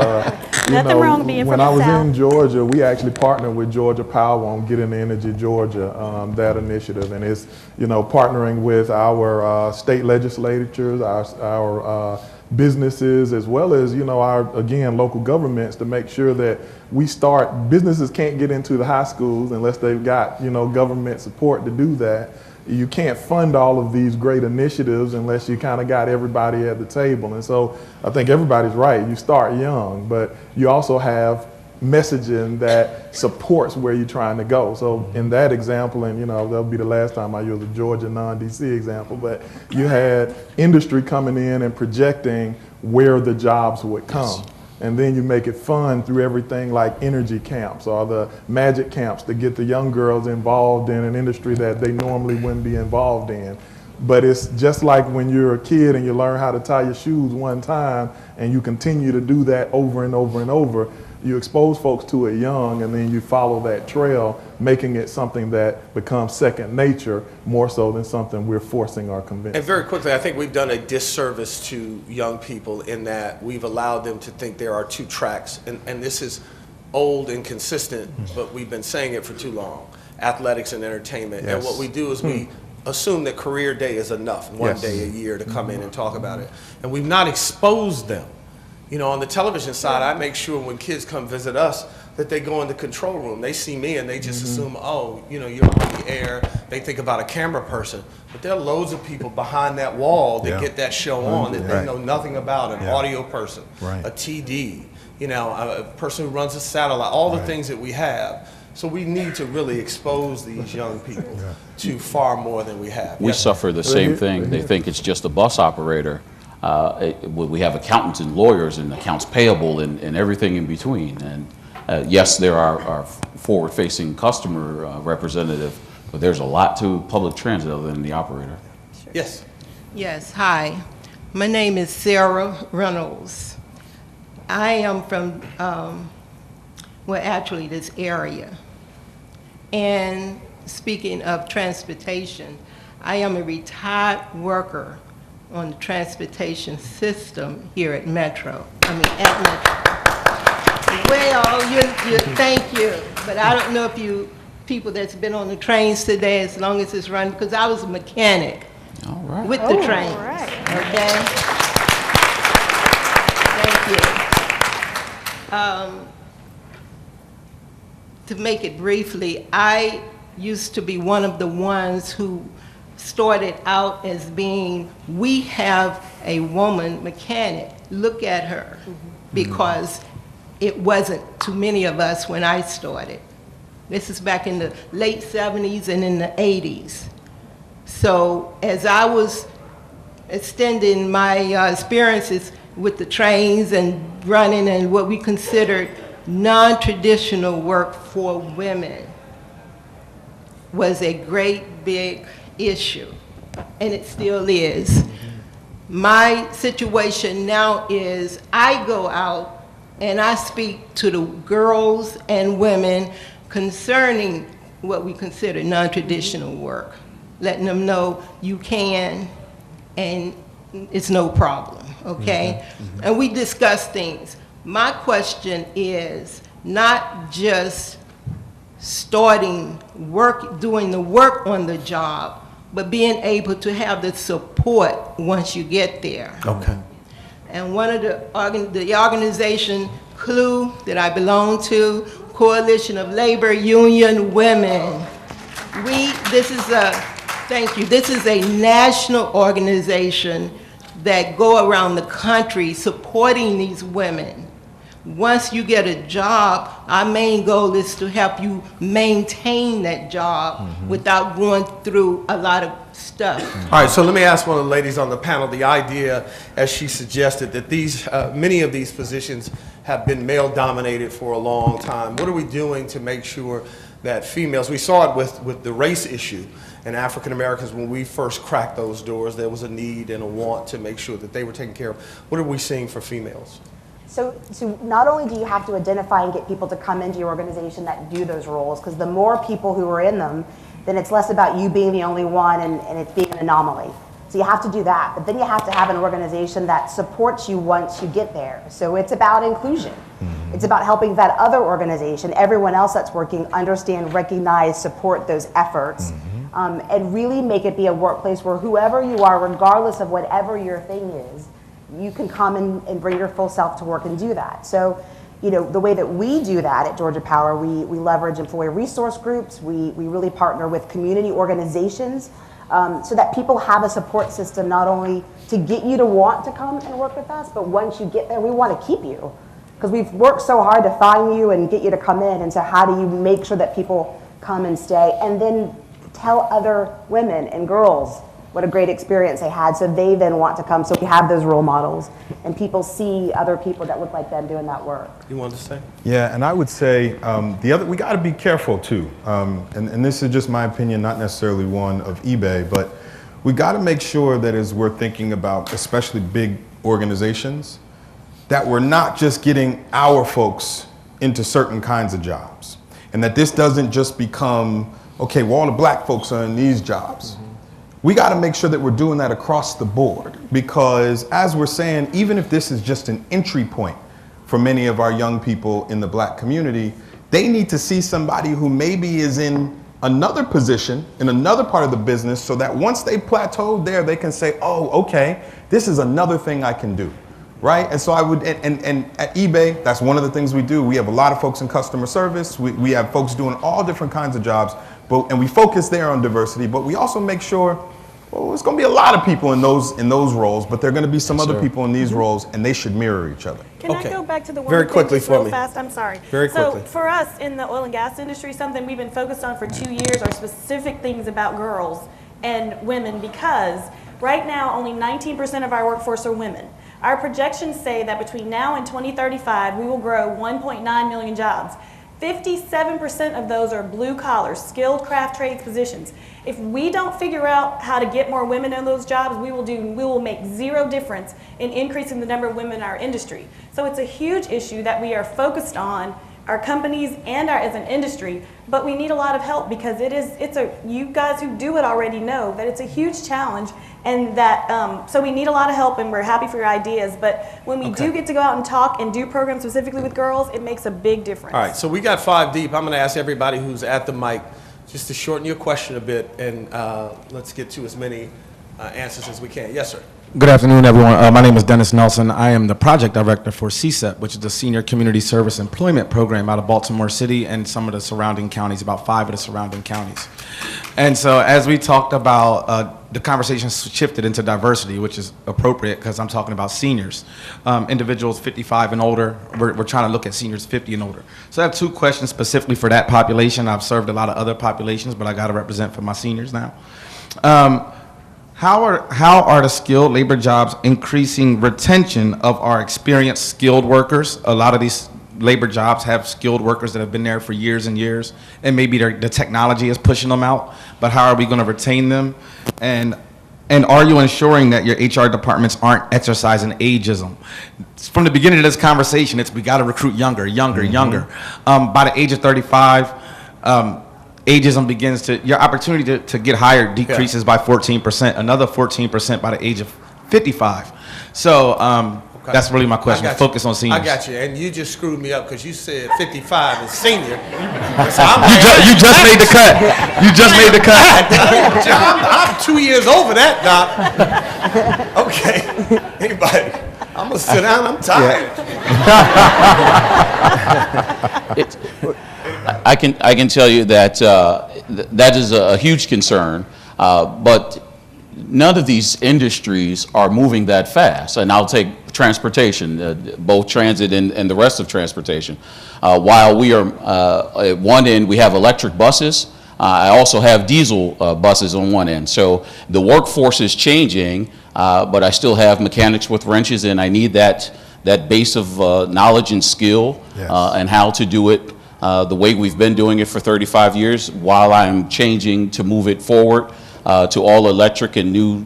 Nothing wrong being when from I the was South. in Georgia, we actually partnered with Georgia Power on Getting Energy Georgia, that initiative, and it's partnering with our state legislatures, our businesses as well as, our, again, local governments to make sure that businesses can't get into the high schools unless they've got, government support to do that. You can't fund all of these great initiatives unless you kind of got everybody at the table. And so I think everybody's right. You start young, but you also have messaging that supports where you're trying to go. So in that example, and that'll be the last time I use a Georgia non-DC example, but you had industry coming in and projecting where the jobs would come. Yes. And then you make it fun through everything like energy camps or the magic camps to get the young girls involved in an industry that they normally wouldn't be involved in. But it's just like when you're a kid and you learn how to tie your shoes one time and you continue to do that over and over and over. You expose folks to it young and then you follow that trail, making it something that becomes second nature more so than something we're forcing or convincing. And very quickly, I think we've done a disservice to young people in that we've allowed them to think there are two tracks. And this is old and consistent, but we've been saying it for too long. Athletics and entertainment. Yes. And what we do is we assume that career day is enough, one day a year to come in and talk about it. And we've not exposed them. On the television side, I make sure when kids come visit us that they go in the control room. They see me and they just assume, you're on the air. They think about a camera person. But there are loads of people behind that wall that get that show on that they know nothing about. An audio person, a TD, a person who runs a satellite, all the things that we have. So we need to really expose these young people to far more than we have. We suffer the same thing. They think it's just a bus operator. We have accountants and lawyers and accounts payable and everything in between. And yes, there are forward-facing customer representative, but there's a lot to public transit other than the operator. Sure. Yes. Yes, hi. My name is Sarah Reynolds. I am from, actually this area. And speaking of transportation, I am a retired worker on the transportation system here at Metro. At Metro. Well, thank you, but I don't know if you people that's been on the trains today, as long as it's running, because I was a mechanic with the trains. All right. Okay. Thank you. To make it briefly, I used to be one of the ones who started out as being, we have a woman mechanic, look at her, because it wasn't too many of us when I started. This is back in the late 70s and in the 80s. So as I was extending my experiences with the trains and running and what we considered non-traditional work for women was a great big issue, and it still is. My situation now is I go out and I speak to the girls and women concerning what we consider non-traditional work, letting them know you can and it's no problem, okay? And we discuss things. My question is not just starting work, doing the work on the job, but being able to have the support once you get there. Okay. And one of the organization, CLUE, that I belong to, Coalition of Labor Union Women, this is a national organization that go around the country supporting these women. Once you get a job, our main goal is to help you maintain that job without going through a lot of stuff. All right, so let me ask one of the ladies on the panel, the idea, as she suggested, that these many of these positions have been male-dominated for a long time. What are we doing to make sure that females, we saw it with the race issue, and African Americans, when we first cracked those doors, there was a need and a want to make sure that they were taken care of. What are we seeing for females? So not only do you have to identify and get people to come into your organization that do those roles, because the more people who are in them, then it's less about you being the only one and it being an anomaly. So you have to do that, but then you have to have an organization that supports you once you get there. So it's about inclusion. It's about helping that other organization, everyone else that's working, understand, recognize, support those efforts, and really make it be a workplace where whoever you are, regardless of whatever your thing is, you can come and bring your full self to work and do that. So, the way that we do that at Georgia Power, we leverage employee resource groups. We really partner with community organizations so that people have a support system not only to get you to want to come and work with us, but once you get there, we want to keep you. Because we've worked so hard to find you and get you to come in, and so how do you make sure that people come and stay, and then tell other women and girls what a great experience they had, so they then want to come. So we have those role models, and people see other people that look like them doing that work. You wanted to say? Yeah, and I would say we got to be careful too, and this is just my opinion, not necessarily one of eBay, but we got to make sure that as we're thinking about, especially big organizations, that we're not just getting our folks into certain kinds of jobs, and that this doesn't just become, okay, well, all the black folks are in these jobs. We got to make sure that we're doing that across the board, because as we're saying, even if this is just an entry point for many of our young people in the black community, they need to see somebody who maybe is in another position in another part of the business, so that once they plateaued there, they can say, oh, okay, this is another thing I can do, right? And so I would, and at eBay, that's one of the things we do. We have a lot of folks in customer service. We have folks doing all different kinds of jobs, and we focus there on diversity, but we also make sure, well, there's going to be a lot of people in those roles, but there are going to be some other people in these roles, and they should mirror each other. Can I go back to the one Very thing quickly just for real me. fast? I'm sorry. Very quickly. So for us in the oil and gas industry, something we've been focused on for 2 years are specific things about girls and women, because right now only 19% of our workforce are women. Our projections say that between now and 2035, we will grow 1.9 million jobs. 57% of those are blue collar, skilled craft trades positions. If we don't figure out how to get more women in those jobs, we will make zero difference in increasing the number of women in our industry. So it's a huge issue that we are focused on, our companies and as an industry, but we need a lot of help, because you guys who do it already know that it's a huge challenge, and that, so we need a lot of help, and we're happy for your ideas, but when we do get to go out and talk and do programs specifically with girls, it makes a big difference. All right, so we got 5 deep. I'm going to ask everybody who's at the mic just to shorten your question a bit, and let's get to as many answers as we can. Yes, sir. Good afternoon, everyone. My name is Dennis Nelson. I am the project director for CSEP, which is the Senior Community Service Employment Program out of Baltimore City and some of the surrounding counties, about 5 of the surrounding counties. And so as we talked about, the conversation shifted into diversity, which is appropriate because I'm talking about seniors. Individuals 55 and older, we're trying to look at seniors 50 and older. So I have 2 questions specifically for that population. I've served a lot of other populations, but I got to represent for my seniors now. How are the skilled labor jobs increasing retention of our experienced skilled workers? A lot of these labor jobs have skilled workers that have been there for years and years, and maybe the technology is pushing them out, but how are we going to retain them? And are you ensuring that your HR departments aren't exercising ageism? From the beginning of this conversation, we got to recruit younger. By the age of 35, ageism begins your opportunity to get hired decreases by 14%, another 14% by the age of 55. So that's really my question. Focus on seniors. I got you, and you just screwed me up because you said 55 is senior. So you just made the cut. You just made the cut. I'm 2 years over that, Doc. Okay. Anybody? I'm going to sit down. I'm tired. I can tell you that that is a huge concern, but none of these industries are moving that fast. And I'll take transportation, both transit and the rest of transportation. While we are at one end, we have electric buses. I also have diesel buses on one end. So the workforce is changing, but I still have mechanics with wrenches, and I need that base of knowledge and skill and how to do it the way we've been doing it for 35 years, while I'm changing to move it forward to all electric and new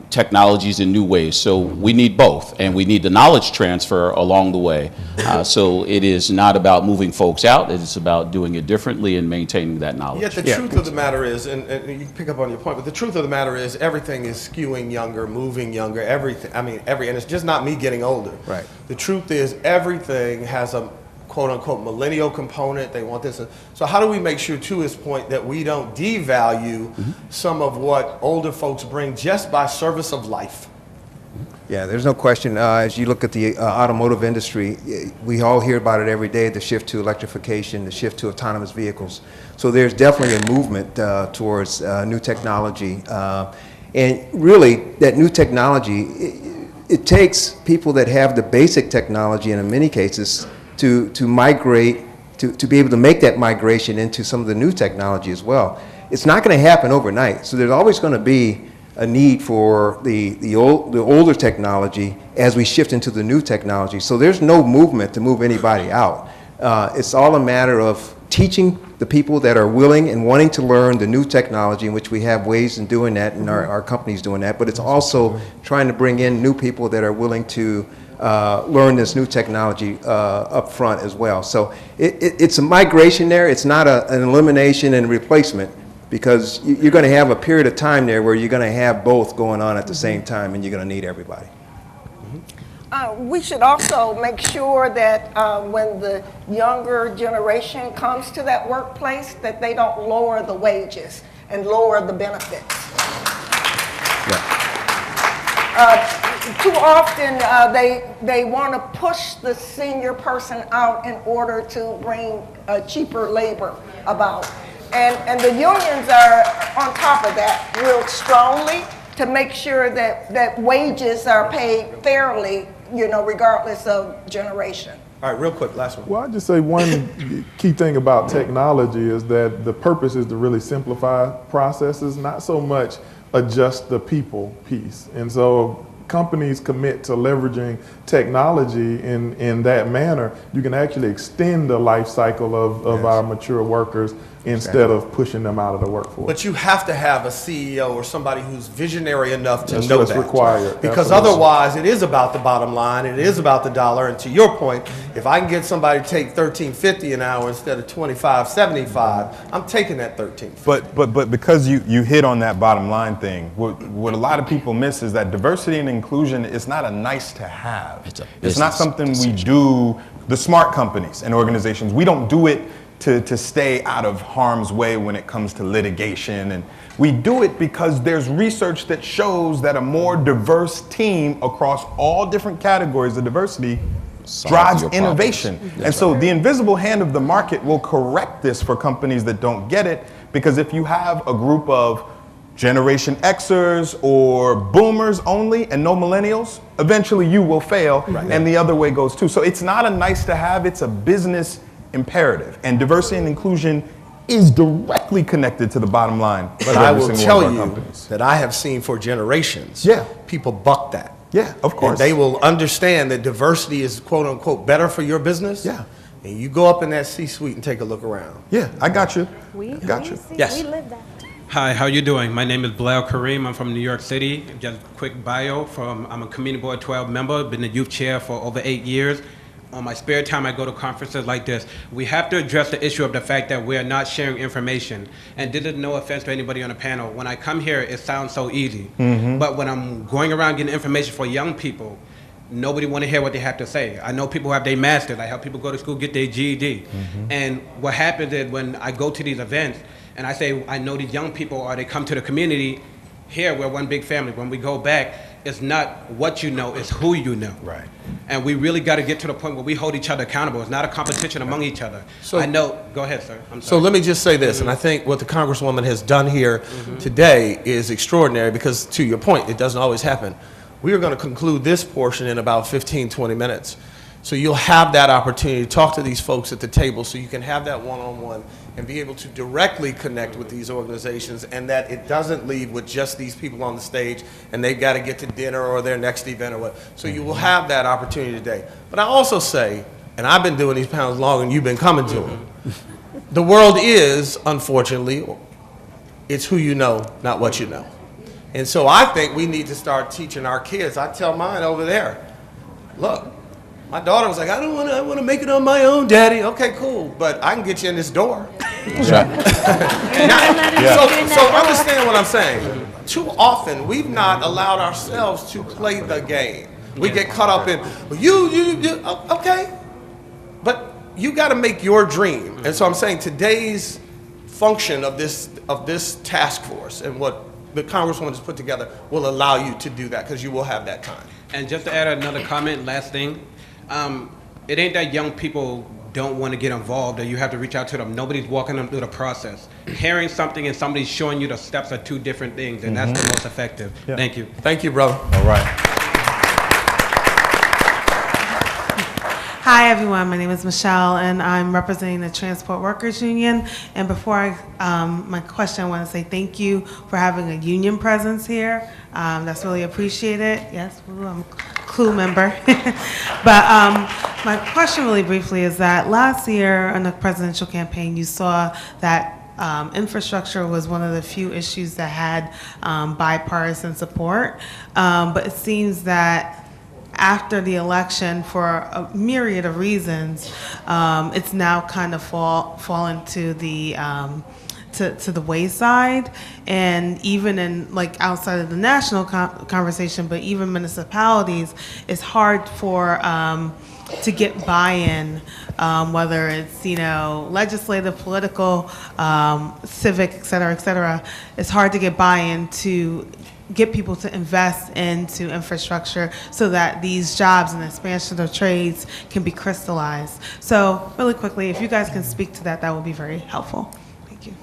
technologies in new ways. So we need both, and we need the knowledge transfer along the way. So it is not about moving folks out, it's about doing it differently and maintaining that knowledge. Yet the truth of the matter is, and you pick up on your point, but the truth of the matter is everything is skewing younger, moving younger, everything. I mean, and it's just not me getting older. Right. The truth is everything has a quote unquote millennial component. They want this. So how do we make sure, to his point, that we don't devalue some of what older folks bring just by service of life? Yeah, there's no question. As you look at the automotive industry, we all hear about it every day, the shift to electrification, the shift to autonomous vehicles. So there's definitely a movement towards new technology. And really, that new technology, it takes people that have the basic technology, and in many cases, to migrate, to be able to make that migration into some of the new technology as well. It's not going to happen overnight. So there's always going to be a need for the older technology as we shift into the new technology. So there's no movement to move anybody out. It's all a matter of teaching the people that are willing and wanting to learn the new technology, in which we have ways in doing that, and our company's doing that, but it's also trying to bring in new people that are willing to learn this new technology up front as well. So it's a migration there. It's not an elimination and replacement, because you're going to have a period of time there where you're going to have both going on at the same time, and you're going to need everybody. We should also make sure that when the younger generation comes to that workplace, that they don't lower the wages and lower the benefits. Too often they want to push the senior person out in order to bring cheaper labor about. And the unions are on top of that real strongly to make sure that wages are paid fairly, regardless of generation. All right, real quick, last one. Well, I'd just say one key thing about technology is that the purpose is to really simplify processes, not so much adjust the people piece. And so companies commit to leveraging technology in that manner, you can actually extend the life cycle of our mature workers instead of pushing them out of the workforce. But you have to have a CEO or somebody who's visionary enough to That's know what's that. required. Because Absolutely. otherwise it is about the bottom line, it is about the dollar, and to your point, if I can get somebody to take $13.50 an hour instead of $25.75, I'm taking that $13.50. But because you hit on that bottom line thing, what a lot of people miss is that diversity and inclusion is not a nice to have. It's not something we do, the smart companies and organizations, we don't do it to stay out of harm's way when it comes to litigation. And we do it because there's research that shows that a more diverse team across all different categories of diversity drives innovation. And so the invisible hand of the market will correct this for companies that don't get it, because if you have a group of Generation Xers or boomers only and no millennials, eventually you will fail, and the other way goes too. So it's not a nice to have, it's a business imperative. And diversity and inclusion is directly connected to the bottom line. But I will tell you that I have seen for generations, people buck that. Yeah, of course. And they will understand that diversity is quote unquote better for your business. Yeah. And you go up in that C-suite and take a look around. Yeah, I got you. Got you. Yes. We live that. Hi, how you doing? My name is Blair Kareem. I'm from New York City. Just a quick bio. I'm a Community Board 12 member, been the youth chair for over 8 years. On my spare time, I go to conferences like this. We have to address the issue of the fact that we're not sharing information. And this is no offense to anybody on the panel. When I come here, it sounds so easy. But when I'm going around getting information for young people, nobody want to hear what they have to say. I know people who have their masters. I help people go to school, get their GED. And what happens is when I go to these events and I say, I know these young people, or they come to the community, here we're one big family. When we go back, it's not what you know, it's who you know. Right. And we really got to get to the point where we hold each other accountable. It's not a competition among each other. So, I know, go ahead, sir. I'm sorry. So let me just say this, and I think what the Congresswoman has done here today is extraordinary, because to your point, it doesn't always happen. We are going to conclude this portion in about 15, 20 minutes. So you'll have that opportunity to talk to these folks at the table, so you can have that one-on-one and be able to directly connect with these organizations, and that it doesn't leave with just these people on the stage and they've got to get to dinner or their next event or what. So you will have that opportunity today. But I also say, and I've been doing these panels longer than you've been coming to them, the world is, unfortunately, it's who you know, not what you know. And so I think we need to start teaching our kids. I tell mine over there, look, my daughter was like, I want to make it on my own, Daddy. Okay, cool, but I can get you in this door. So understand what I'm saying. Too often, we've not allowed ourselves to play the game. We get caught up in, well, okay, but you got to make your dream. And so I'm saying today's function of this task force and what the Congresswoman has put together will allow you to do that, because you will have that time. And just to add another comment, last thing, it ain't that young people don't want to get involved or you have to reach out to them. Nobody's walking them through the process. Hearing something and somebody showing you the steps are two different things, and that's the most effective. Yeah. Thank you. Thank you, brother. All right. Hi everyone, my name is Michelle and I'm representing the Transport Workers Union. And before my question, I want to say thank you for having a union presence here. That's really appreciated. Yes, I'm a crew member. But my question really briefly is that last year in the presidential campaign, you saw that infrastructure was one of the few issues that had bipartisan support. But it seems that after the election, for a myriad of reasons, it's now kind of fallen to the to the wayside. And even in like outside of the national conversation, but even municipalities, it's hard for to get buy-in, whether it's legislative, political, civic, et cetera, it's hard to get buy-in to get people to invest into infrastructure so that these jobs and the expansion of trades can be crystallized. So really quickly, if you guys can speak to that, that would be very helpful. Thank you.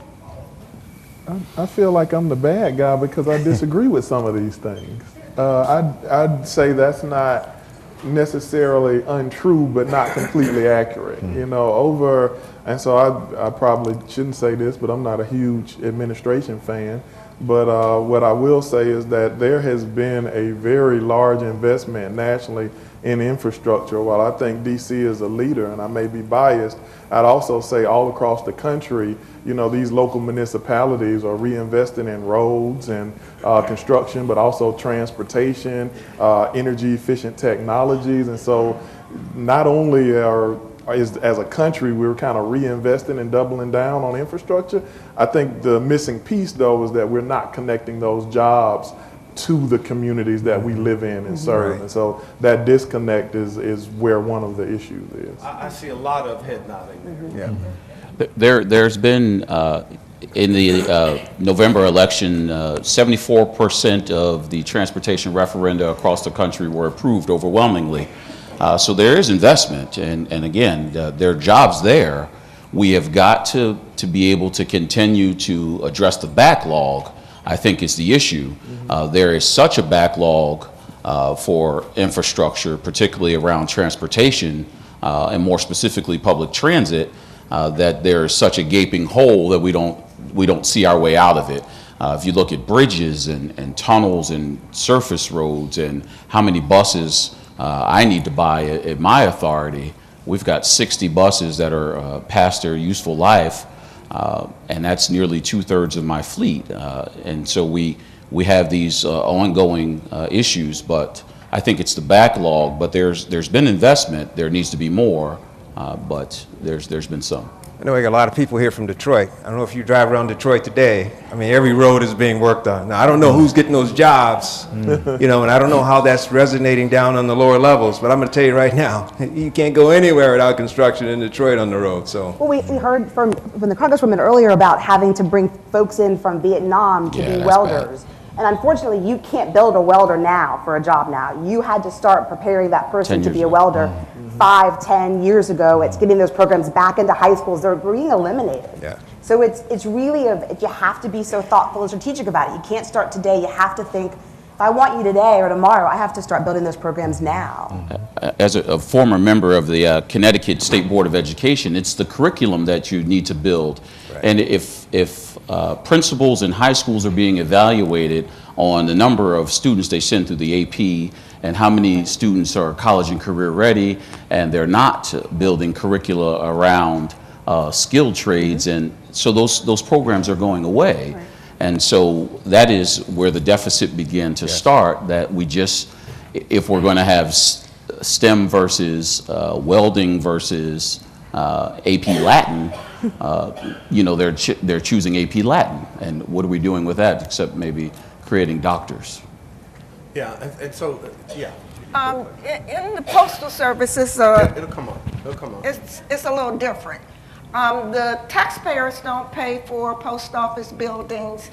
I feel like I'm the bad guy because I disagree with some of these things. I'd say that's not necessarily untrue, but not completely accurate. And so I probably shouldn't say this, but I'm not a huge administration fan. But what I will say is that there has been a very large investment nationally in infrastructure. While I think DC is a leader, and I may be biased, I'd also say all across the country, these local municipalities are reinvesting in roads and construction, but also transportation, energy efficient technologies. And so not only as a country, we're kind of reinvesting and doubling down on infrastructure. I think the missing piece, though, is that we're not connecting those jobs to the communities that we live in and serve. Right. And so that disconnect is where one of the issues is. I see a lot of head nodding there. Yeah. There's been, in the November election, 74% of the transportation referenda across the country were approved overwhelmingly. So there is investment, and again, there are jobs there. We have got to be able to continue to address the backlog, I think is the issue. There is such a backlog for infrastructure, particularly around transportation, and more specifically public transit, that there is such a gaping hole that we don't see our way out of it. If you look at bridges and tunnels and surface roads and how many buses I need to buy at my authority, we've got 60 buses that are past their useful life, and that's nearly 2/3 of my fleet. And so we have these ongoing issues, but I think it's the backlog. But there's been investment. There needs to be more, but there's been some. I know we got a lot of people here from Detroit. I don't know if you drive around Detroit today. I mean, every road is being worked on. Now, I don't know who's getting those jobs, and I don't know how that's resonating down on the lower levels, but I'm going to tell you right now, you can't go anywhere without construction in Detroit on the road, so. Well, we heard from the Congresswoman earlier about having to bring folks in from Vietnam to be welders. And unfortunately, you can't build a welder now for a job now. You had to start preparing that person to be a welder 5, 10 years ago. It's getting those programs back into high schools. They're being eliminated. Yeah. So it's really, you have to be so thoughtful and strategic about it. You can't start today. You have to think, if I want you today or tomorrow, I have to start building those programs now. As a former member of the Connecticut State Board of Education, it's the curriculum that you need to build. Right. And if principals in high schools are being evaluated on the number of students they send through the AP and how many students are college and career ready, and they're not building curricula around skilled trades, and so those programs are going away. Right. And so that is where the deficit began to start, that we just, if we're going to have STEM versus welding versus AP Latin, they're choosing AP Latin. And what are we doing with that except maybe creating doctors? Yeah, and so, yeah. In the Postal Service, it'll come on. It'll come on. It's a little different. The taxpayers don't pay for post office buildings.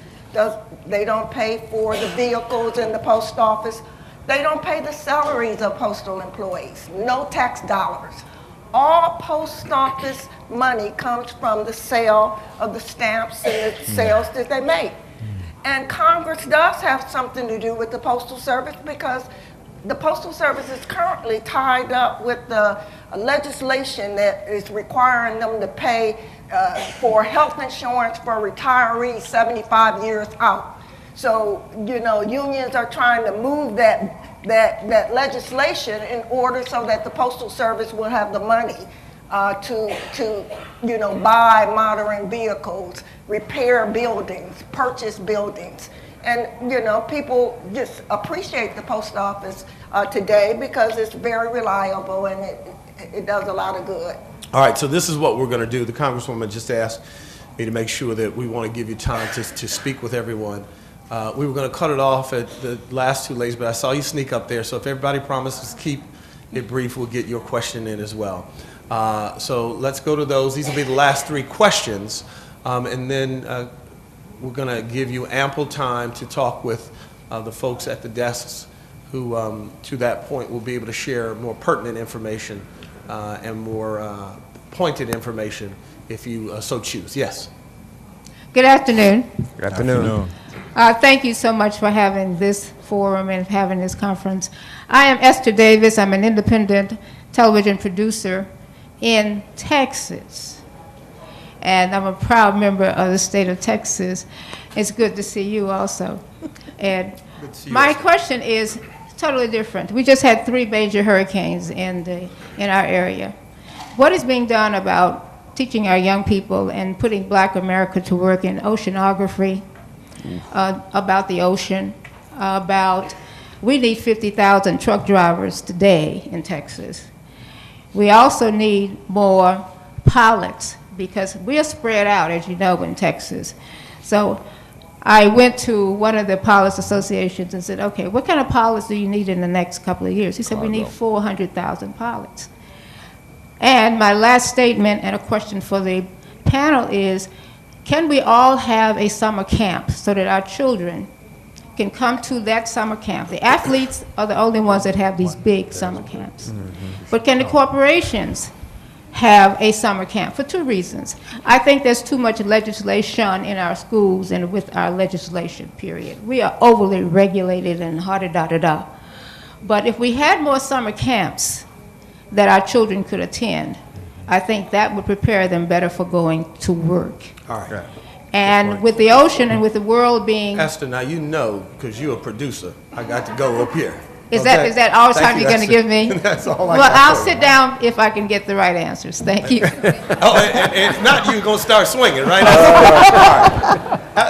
They don't pay for the vehicles in the post office. They don't pay the salaries of postal employees, no tax dollars. All post office money comes from the sale of the stamps and the sales that they make. And Congress does have something to do with the Postal Service because the Postal Service is currently tied up with the legislation that is requiring them to pay for health insurance for retirees 75 years out. So, you know, unions are trying to move that legislation in order so that the Postal Service will have the money to you know, buy modern vehicles, repair buildings, purchase buildings. And, you know, people just appreciate the post office today because it's very reliable and it does a lot of good. All right, so this is what we're going to do. The Congresswoman just asked me to make sure that we want to give you time to speak with everyone. We were going to cut it off at the last two ladies, but I saw you sneak up there. So if everybody promises to keep it brief, we'll get your question in as well. So let's go to those. These will be the last three questions. And then we're going to give you ample time to talk with the folks at the desks who, to that point, will be able to share more pertinent information and more pointed information if you so choose. Yes. Good afternoon. Good afternoon. Thank you so much for having this forum and having this conference. I am Esther Davis. I'm an independent television producer in Texas. And I'm a proud member of the state of Texas. It's good to see you also. And my question is totally different. We just had 3 major hurricanes in our area. What is being done about teaching our young people and putting Black America to work in oceanography, about the ocean, we need 50,000 truck drivers today in Texas. We also need more pilots because we are spread out, as you know, in Texas. So I went to one of the pilots associations and said, okay, what kind of pilots do you need in the next couple of years? He said, we need 400,000 pilots. And my last statement and a question for the panel is, can we all have a summer camp so that our children can come to that summer camp? The athletes are the only ones that have these big summer camps. But can the corporations have a summer camp? For 2 reasons. I think there's too much legislation in our schools and with our legislation, period. We are overly regulated and da-da-da-da-da. But if we had more summer camps that our children could attend, I think that would prepare them better for going to work. All right. And with the ocean and with the world being... Esther, now you know, because you're a producer, I got to go up here. Is that all the time you're going to give me? That's all I Well, got I'll for you. sit down if I can get the right answers. Thank you. And if not, you're going to start swinging, right?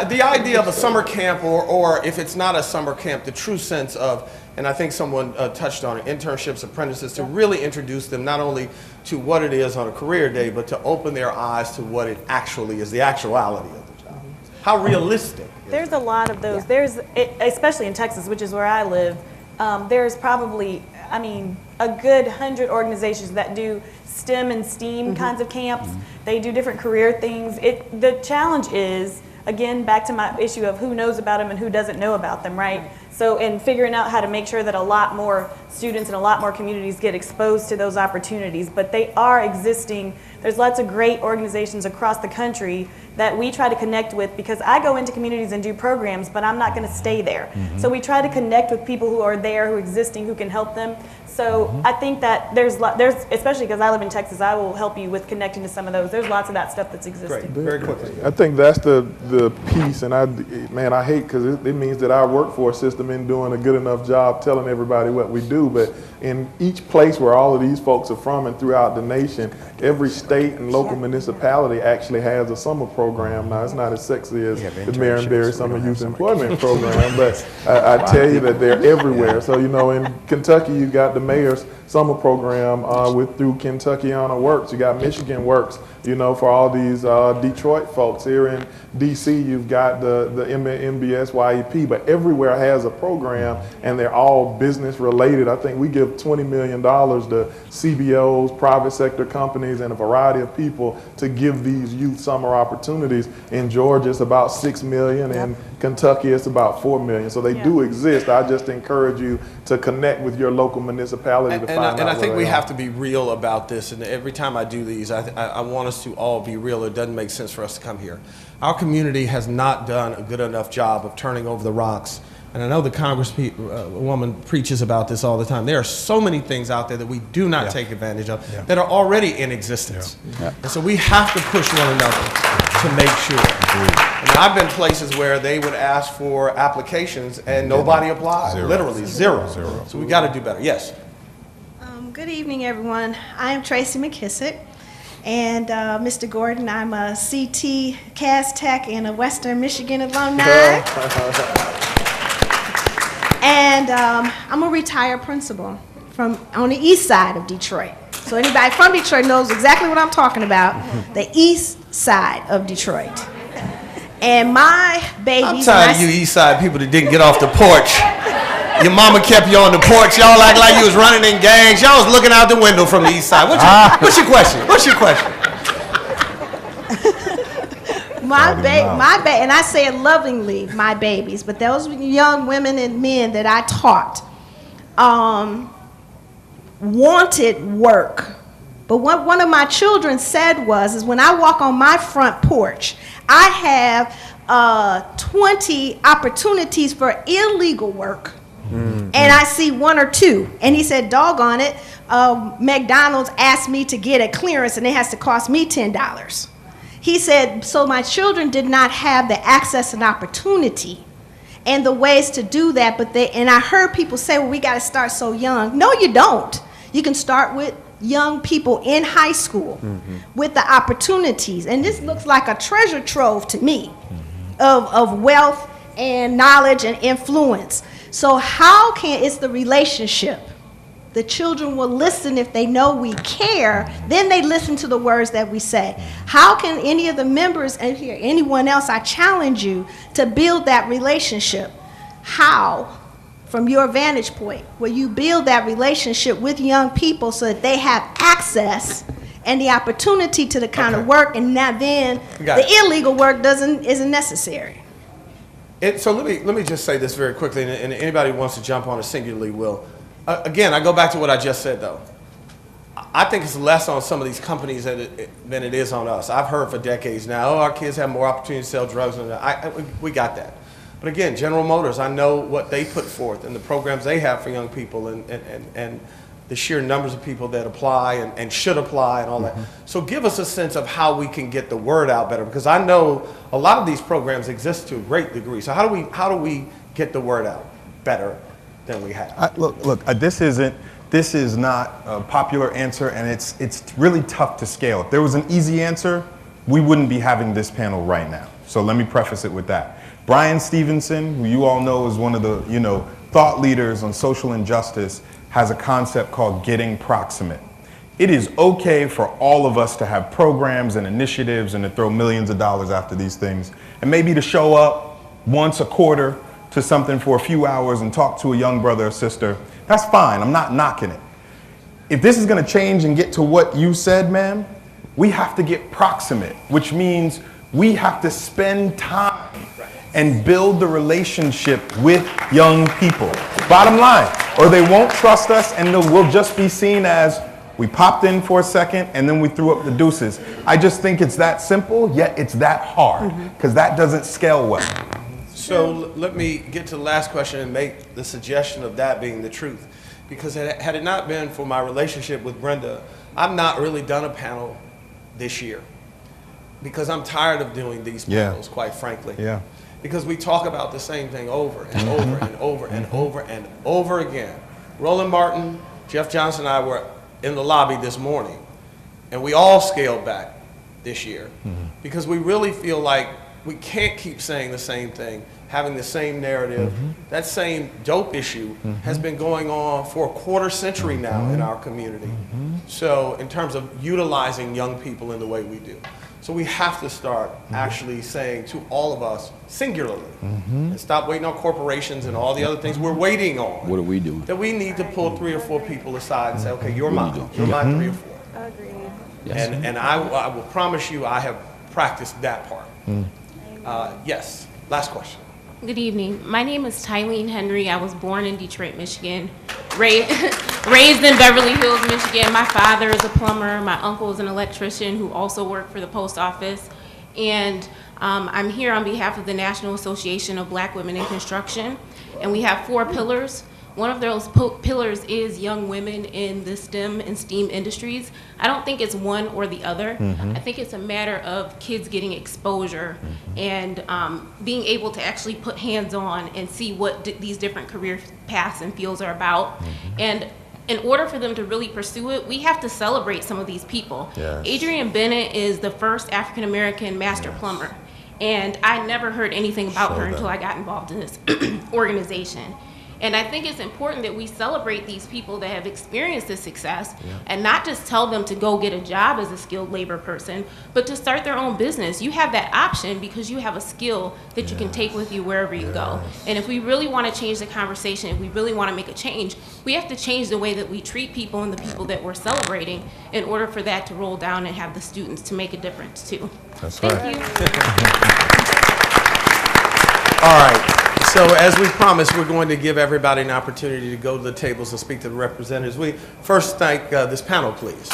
The idea of a summer camp, or if it's not a summer camp, the true sense of, and I think someone touched on it, internships, apprentices, to really introduce them not only to what it is on a career day, but to open their eyes to what it actually is, the actuality of the job. How realistic? There's a lot of those. There's, especially in Texas, which is where I live, there's probably, I mean, a good 100 organizations that do STEM and STEAM kinds of camps. They do different career things. The challenge is, again, back to my issue of who knows about them and who doesn't know about them, right? So, and figuring out how to make sure that a lot more students and a lot more communities get exposed to those opportunities. But they are existing. There's lots of great organizations across the country that we try to connect with, because I go into communities and do programs, but I'm not going to stay there. So we try to connect with people who are there, who are existing, who can help them. So I think that there's, especially because I live in Texas, I will help you with connecting to some of those. There's lots of that stuff that's existing. Great. Very quickly. I think that's the piece, and I hate, because it means that our workforce system isn't doing a good enough job telling everybody what we do. But in each place where all of these folks are from and throughout the nation, every state and local municipality actually has a summer program. Now, it's not as sexy as the Marion-Barry Summer Youth Employment Program, but I tell you that they're everywhere. So, you know, in Kentucky, you got the mayor's summer program through Kentuckiana Works. You got Michigan Works, you know, for all these Detroit folks. Here in DC, you've got the MBS YEP, but everywhere has a program, and they're all business related. I think we give give $20 million to CBOs, private sector companies, and a variety of people to give these youth summer opportunities. In Georgia, it's about $6 million. In Kentucky, it's about $4 million. So they do exist. I just encourage you to connect with your local municipality to find out. And I think we have to be real about this. And every time I do these, I want us to all be real. It doesn't make sense for us to come here. Our community has not done a good enough job of turning over the rocks. And I know the Congresswoman preaches about this all the time. There are so many things out there that we do not take advantage of that are already in existence. And so we have to push one another to make sure. I mean, I've been places where they would ask for applications and nobody applied. Literally zero. So we got to do better. Yes. Good evening, everyone. I am Tracy McKissick. And Mr. Gordon, I'm a CT CAS Tech and a Western Michigan alumni. And I'm a retired principal on the east side of Detroit. So anybody from Detroit knows exactly what I'm talking about, the east side of Detroit. And my babies... I'm tired of you east side people that didn't get off the porch. Your mama kept you on the porch. Y'all act like you was running in gangs. Y'all was looking out the window from the east side. What's your question? What's your question? And I say it lovingly, my babies, but those young women and men that I taught wanted work. But what one of my children said is when I walk on my front porch, I have 20 opportunities for illegal work. And I see one or two. And he said, doggone it, McDonald's asked me to get a clearance and it has to cost me $10. He said, so my children did not have the access and opportunity and the ways to do that. And I heard people say, well, we got to start so young. No, you don't. You can start with young people in high school with the opportunities. And this looks like a treasure trove to me of wealth and knowledge and influence. So it's the relationship. The children will listen if they know we care, then they listen to the words that we say. How can any of the members and here, anyone else, I challenge you to build that relationship. How, from your vantage point, will you build that relationship with young people so that they have access and the opportunity to the kind of work, and now then the illegal work isn't necessary. So let me just say this very quickly, and anybody who wants to jump on it singularly will. Again, I go back to what I just said, though. I think it's less on some of these companies than it is on us. I've heard for decades now, our kids have more opportunity to sell drugs. We got that. But again, General Motors, I know what they put forth and the programs they have for young people and the sheer numbers of people that apply and should apply and all that. So give us a sense of how we can get the word out better, because I know a lot of these programs exist to a great degree. So how do we get the word out better than we have? Look, this is not a popular answer, and it's really tough to scale. If there was an easy answer, we wouldn't be having this panel right now. So let me preface it with that. Brian Stevenson, who you all know is one of the thought leaders on social injustice, has a concept called getting proximate. It is okay for all of us to have programs and initiatives and to throw millions of dollars after these things, and maybe to show up once a quarter to something for a few hours and talk to a young brother or sister. That's fine, I'm not knocking it. If this is gonna change and get to what you said, ma'am, we have to get proximate, which means we have to spend time and build the relationship with young people. Bottom line, or they won't trust us and we'll just be seen as we popped in for a second and then we threw up the deuces. I just think it's that simple, yet it's that hard, because that doesn't scale well. So let me get to the last question and make the suggestion of that being the truth. Because had it not been for my relationship with Brenda, I've not really done a panel this year. Because I'm tired of doing these panels, quite frankly. Because we talk about the same thing over and over and over and over and over again. Roland Martin, Jeff Johnson and I were in the lobby this morning, and we all scaled back this year because we really feel like we can't keep saying the same thing, having the same narrative. That same dope issue has been going on for a quarter century now in our community. So in terms of utilizing young people in the way we do. So we have to start actually saying to all of us singularly, and stop waiting on corporations and all the other things we're waiting on. What are we doing? That we need to pull 3 or 4 people aside and say, okay, you're mine. You're mine 3 or 4. Agreed. Yes. And I will promise you I have practiced that part. Yes, last question. Good evening. My name is Tylene Henry. I was born in Detroit, Michigan, raised in Beverly Hills, Michigan. My father is a plumber. My uncle is an electrician who also worked for the post office. And I'm here on behalf of the National Association of Black Women in Construction. And we have 4 pillars. One of those pillars is young women in the STEM and STEAM industries. I don't think it's one or the other. I think it's a matter of kids getting exposure and being able to actually put hands on and see what these different career paths and fields are about. And in order for them to really pursue it, we have to celebrate some of these people. Yes. Adrienne Bennett is the first African-American master plumber. And I never heard anything about her until I got involved in this organization. And I think it's important that we celebrate these people that have experienced this success and not just tell them to go get a job as a skilled labor person, but to start their own business. You have that option because you have a skill that you can take with you wherever you go. And if we really want to change the conversation, if we really want to make a change, we have to change the way that we treat people and the people that we're celebrating in order for that to roll down and have the students to make a difference too. That's Thank right. you. All right. So as we promised, we're going to give everybody an opportunity to go to the tables and speak to the representatives. We first thank this panel, please.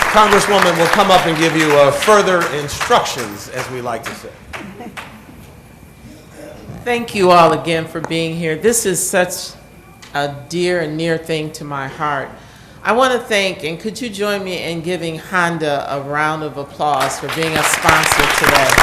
Congresswoman will come up and give you further instructions, as we like to say. Thank you all again for being here. This is such a dear and near thing to my heart. I want to thank, and could you join me in giving Honda a round of applause for being a sponsor today.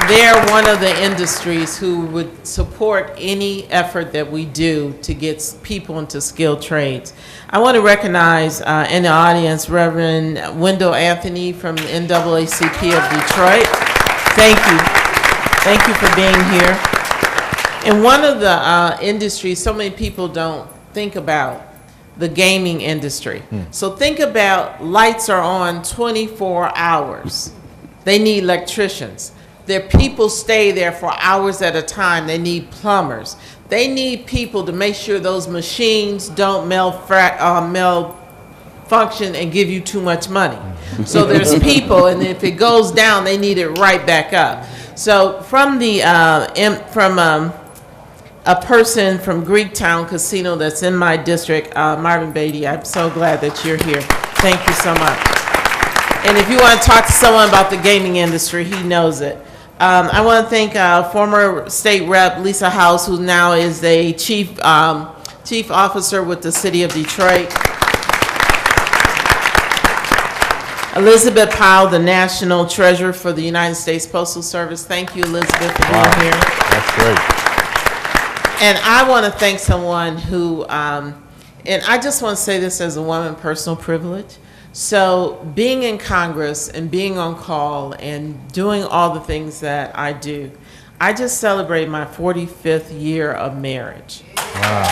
They're one of the industries who would support any effort that we do to get people into skilled trades. I want to recognize in the audience Reverend Wendell Anthony from the NAACP of Detroit. Thank you. Thank you for being here. In one of the industries, so many people don't think about the gaming industry. So think about lights are on 24 hours. They need electricians. Their people stay there for hours at a time. They need plumbers. They need people to make sure those machines don't malfunction and give you too much money. So there's people, and if it goes down, they need it right back up. So from the a person from Greektown Casino that's in my district, Marvin Beatty, I'm so glad that you're here. Thank you so much. And if you want to talk to someone about the gaming industry, he knows it. I want to thank former state rep Lisa House, who now is a chief officer with the city of Detroit. Elizabeth Powell, the national treasurer for the United States Postal Service. Thank you, Elizabeth, for being here. That's great. And I want to thank someone who, and I just want to say this as a woman, personal privilege. So being in Congress and being on call and doing all the things that I do, I just celebrate my 45th year of marriage. Wow.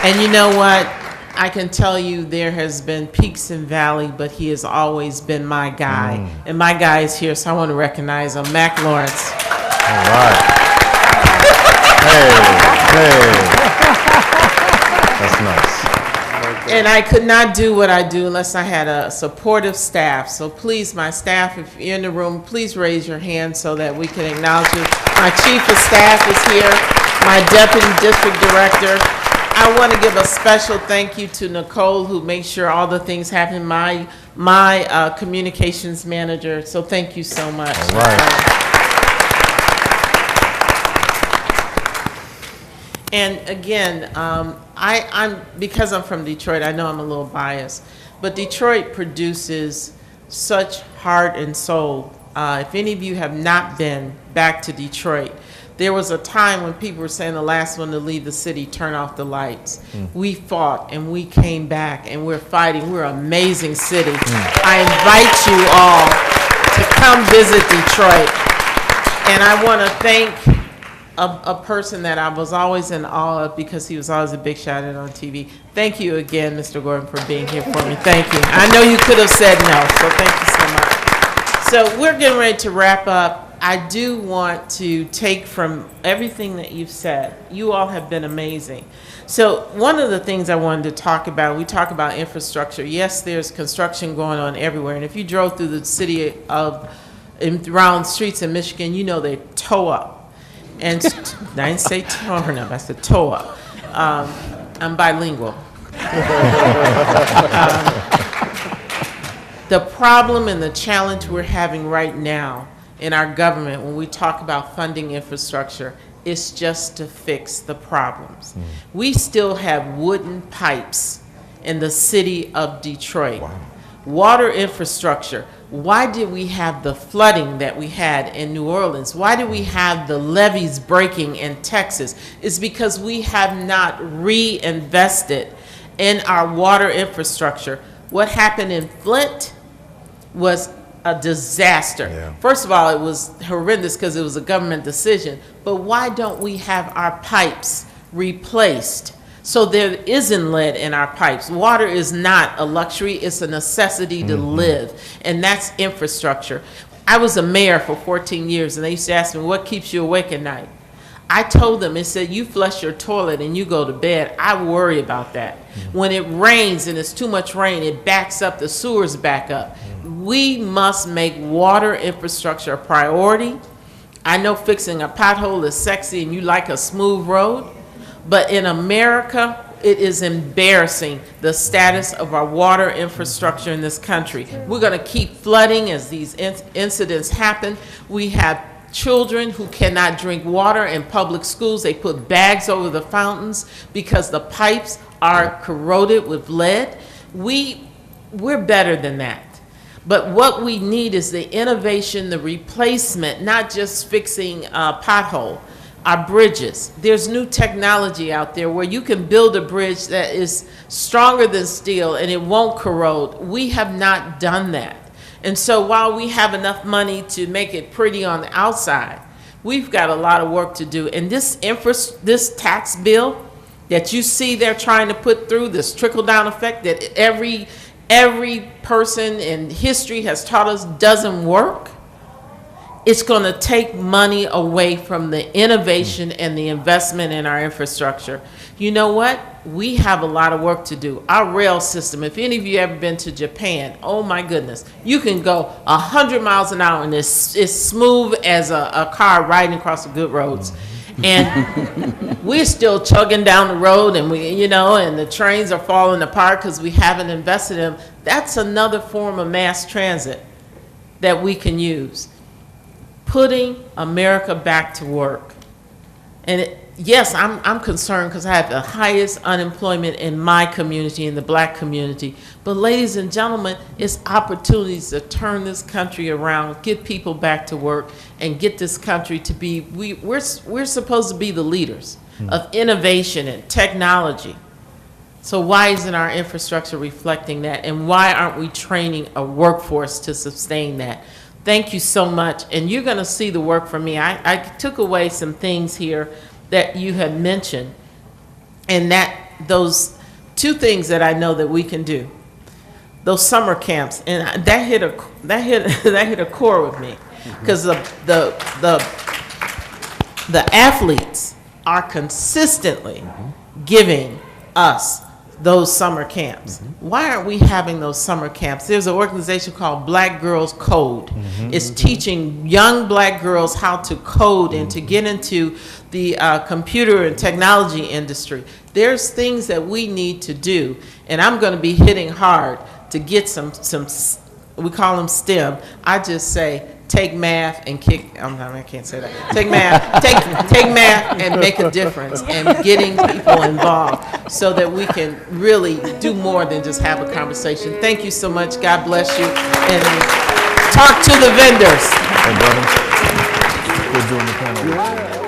And you know what? I can tell you there has been peaks and valleys, but he has always been my guy. And my guy is here, so I want to recognize him, Mac Lawrence. All right. Hey. That's nice. And I could not do what I do unless I had a supportive staff. So please, my staff, if you're in the room, please raise your hand so that we can acknowledge you. My chief of staff is here, my deputy district director. I want to give a special thank you to Nicole, who makes sure all the things happen, my communications manager. So thank you so much. All right. And again, because I'm from Detroit, I know I'm a little biased, but Detroit produces such heart and soul. If any of you have not been back to Detroit, there was a time when people were saying the last one to leave the city, turn off the lights. We fought and we came back and we're fighting. We're an amazing city. I invite you all to come visit Detroit. And I want to thank a person that I was always in awe of because he was always a big shot at on TV. Thank you again, Mr. Gordon, for being here for me. Thank you. I know you could have said no, so thank you so much. So we're getting ready to wrap up. I do want to take from everything that you've said. You all have been amazing. So one of the things I wanted to talk about, we talk about infrastructure. Yes, there's construction going on everywhere. And if you drove through the city of, around streets in Michigan, you know they toe up. And I didn't say torn up, I said toe up. I'm bilingual. The problem and the challenge we're having right now in our government when we talk about funding infrastructure is just to fix the problems. We still have wooden pipes in the city of Detroit. Wow. Water infrastructure. Why did we have the flooding that we had in New Orleans? Why did we have the levees breaking in Texas? It's because we have not reinvested in our water infrastructure. What happened in Flint was a disaster. Yeah. First of all, it was horrendous because it was a government decision. But why don't we have our pipes replaced so there isn't lead in our pipes? Water is not a luxury, it's a necessity to live, and that's infrastructure. I was a mayor for 14 years, and they used to ask me, what keeps you awake at night? I told them, it said, you flush your toilet and you go to bed. I worry about that. When it rains and it's too much rain, it backs up, the sewers back up. We must make water infrastructure a priority. I know fixing a pothole is sexy and you like a smooth road, but in America, it is embarrassing the status of our water infrastructure in this country. We're going to keep flooding as these incidents happen. We have children who cannot drink water in public schools. They put bags over the fountains because the pipes are corroded with lead. We're better than that. But what we need is the innovation, the replacement, not just fixing a pothole. Our bridges. There's new technology out there where you can build a bridge that is stronger than steel and it won't corrode. We have not done that. And so while we have enough money to make it pretty on the outside, we've got a lot of work to do. And this tax bill that you see they're trying to put through, this trickle-down effect that every person in history has taught us doesn't work, it's going to take money away from the innovation and the investment in our infrastructure. You know what? We have a lot of work to do. Our rail system, if any of you ever been to Japan, oh my goodness, you can go 100 miles an hour and it's smooth as a car riding across the good roads. And we're still chugging down the road and and the trains are falling apart because we haven't invested in them. That's another form of mass transit that we can use. Putting America back to work. And yes, I'm concerned because I have the highest unemployment in my community, in the black community. But ladies and gentlemen, it's opportunities to turn this country around, get people back to work, and get this country to be, we're supposed to be the leaders of innovation and technology. So why isn't our infrastructure reflecting that? And why aren't we training a workforce to sustain that? Thank you so much. And you're going to see the work from me. I took away some things here that you had mentioned, and those two things that I know that we can do. Those summer camps, and that hit a core with me, because the athletes are consistently giving us those summer camps. Why aren't we having those summer camps? There's an organization called Black Girls Code. It's teaching young black girls how to code and to get into the computer and technology industry. There's things that we need to do, and I'm going to be hitting hard to get some we call them STEM. I just say take math and I can't say that. Take math, take math and make a difference, and getting people involved so that we can really do more than just have a conversation. Thank you so much. God bless you. And talk to the vendors. Hey, brother. Good doing the panel. Yeah.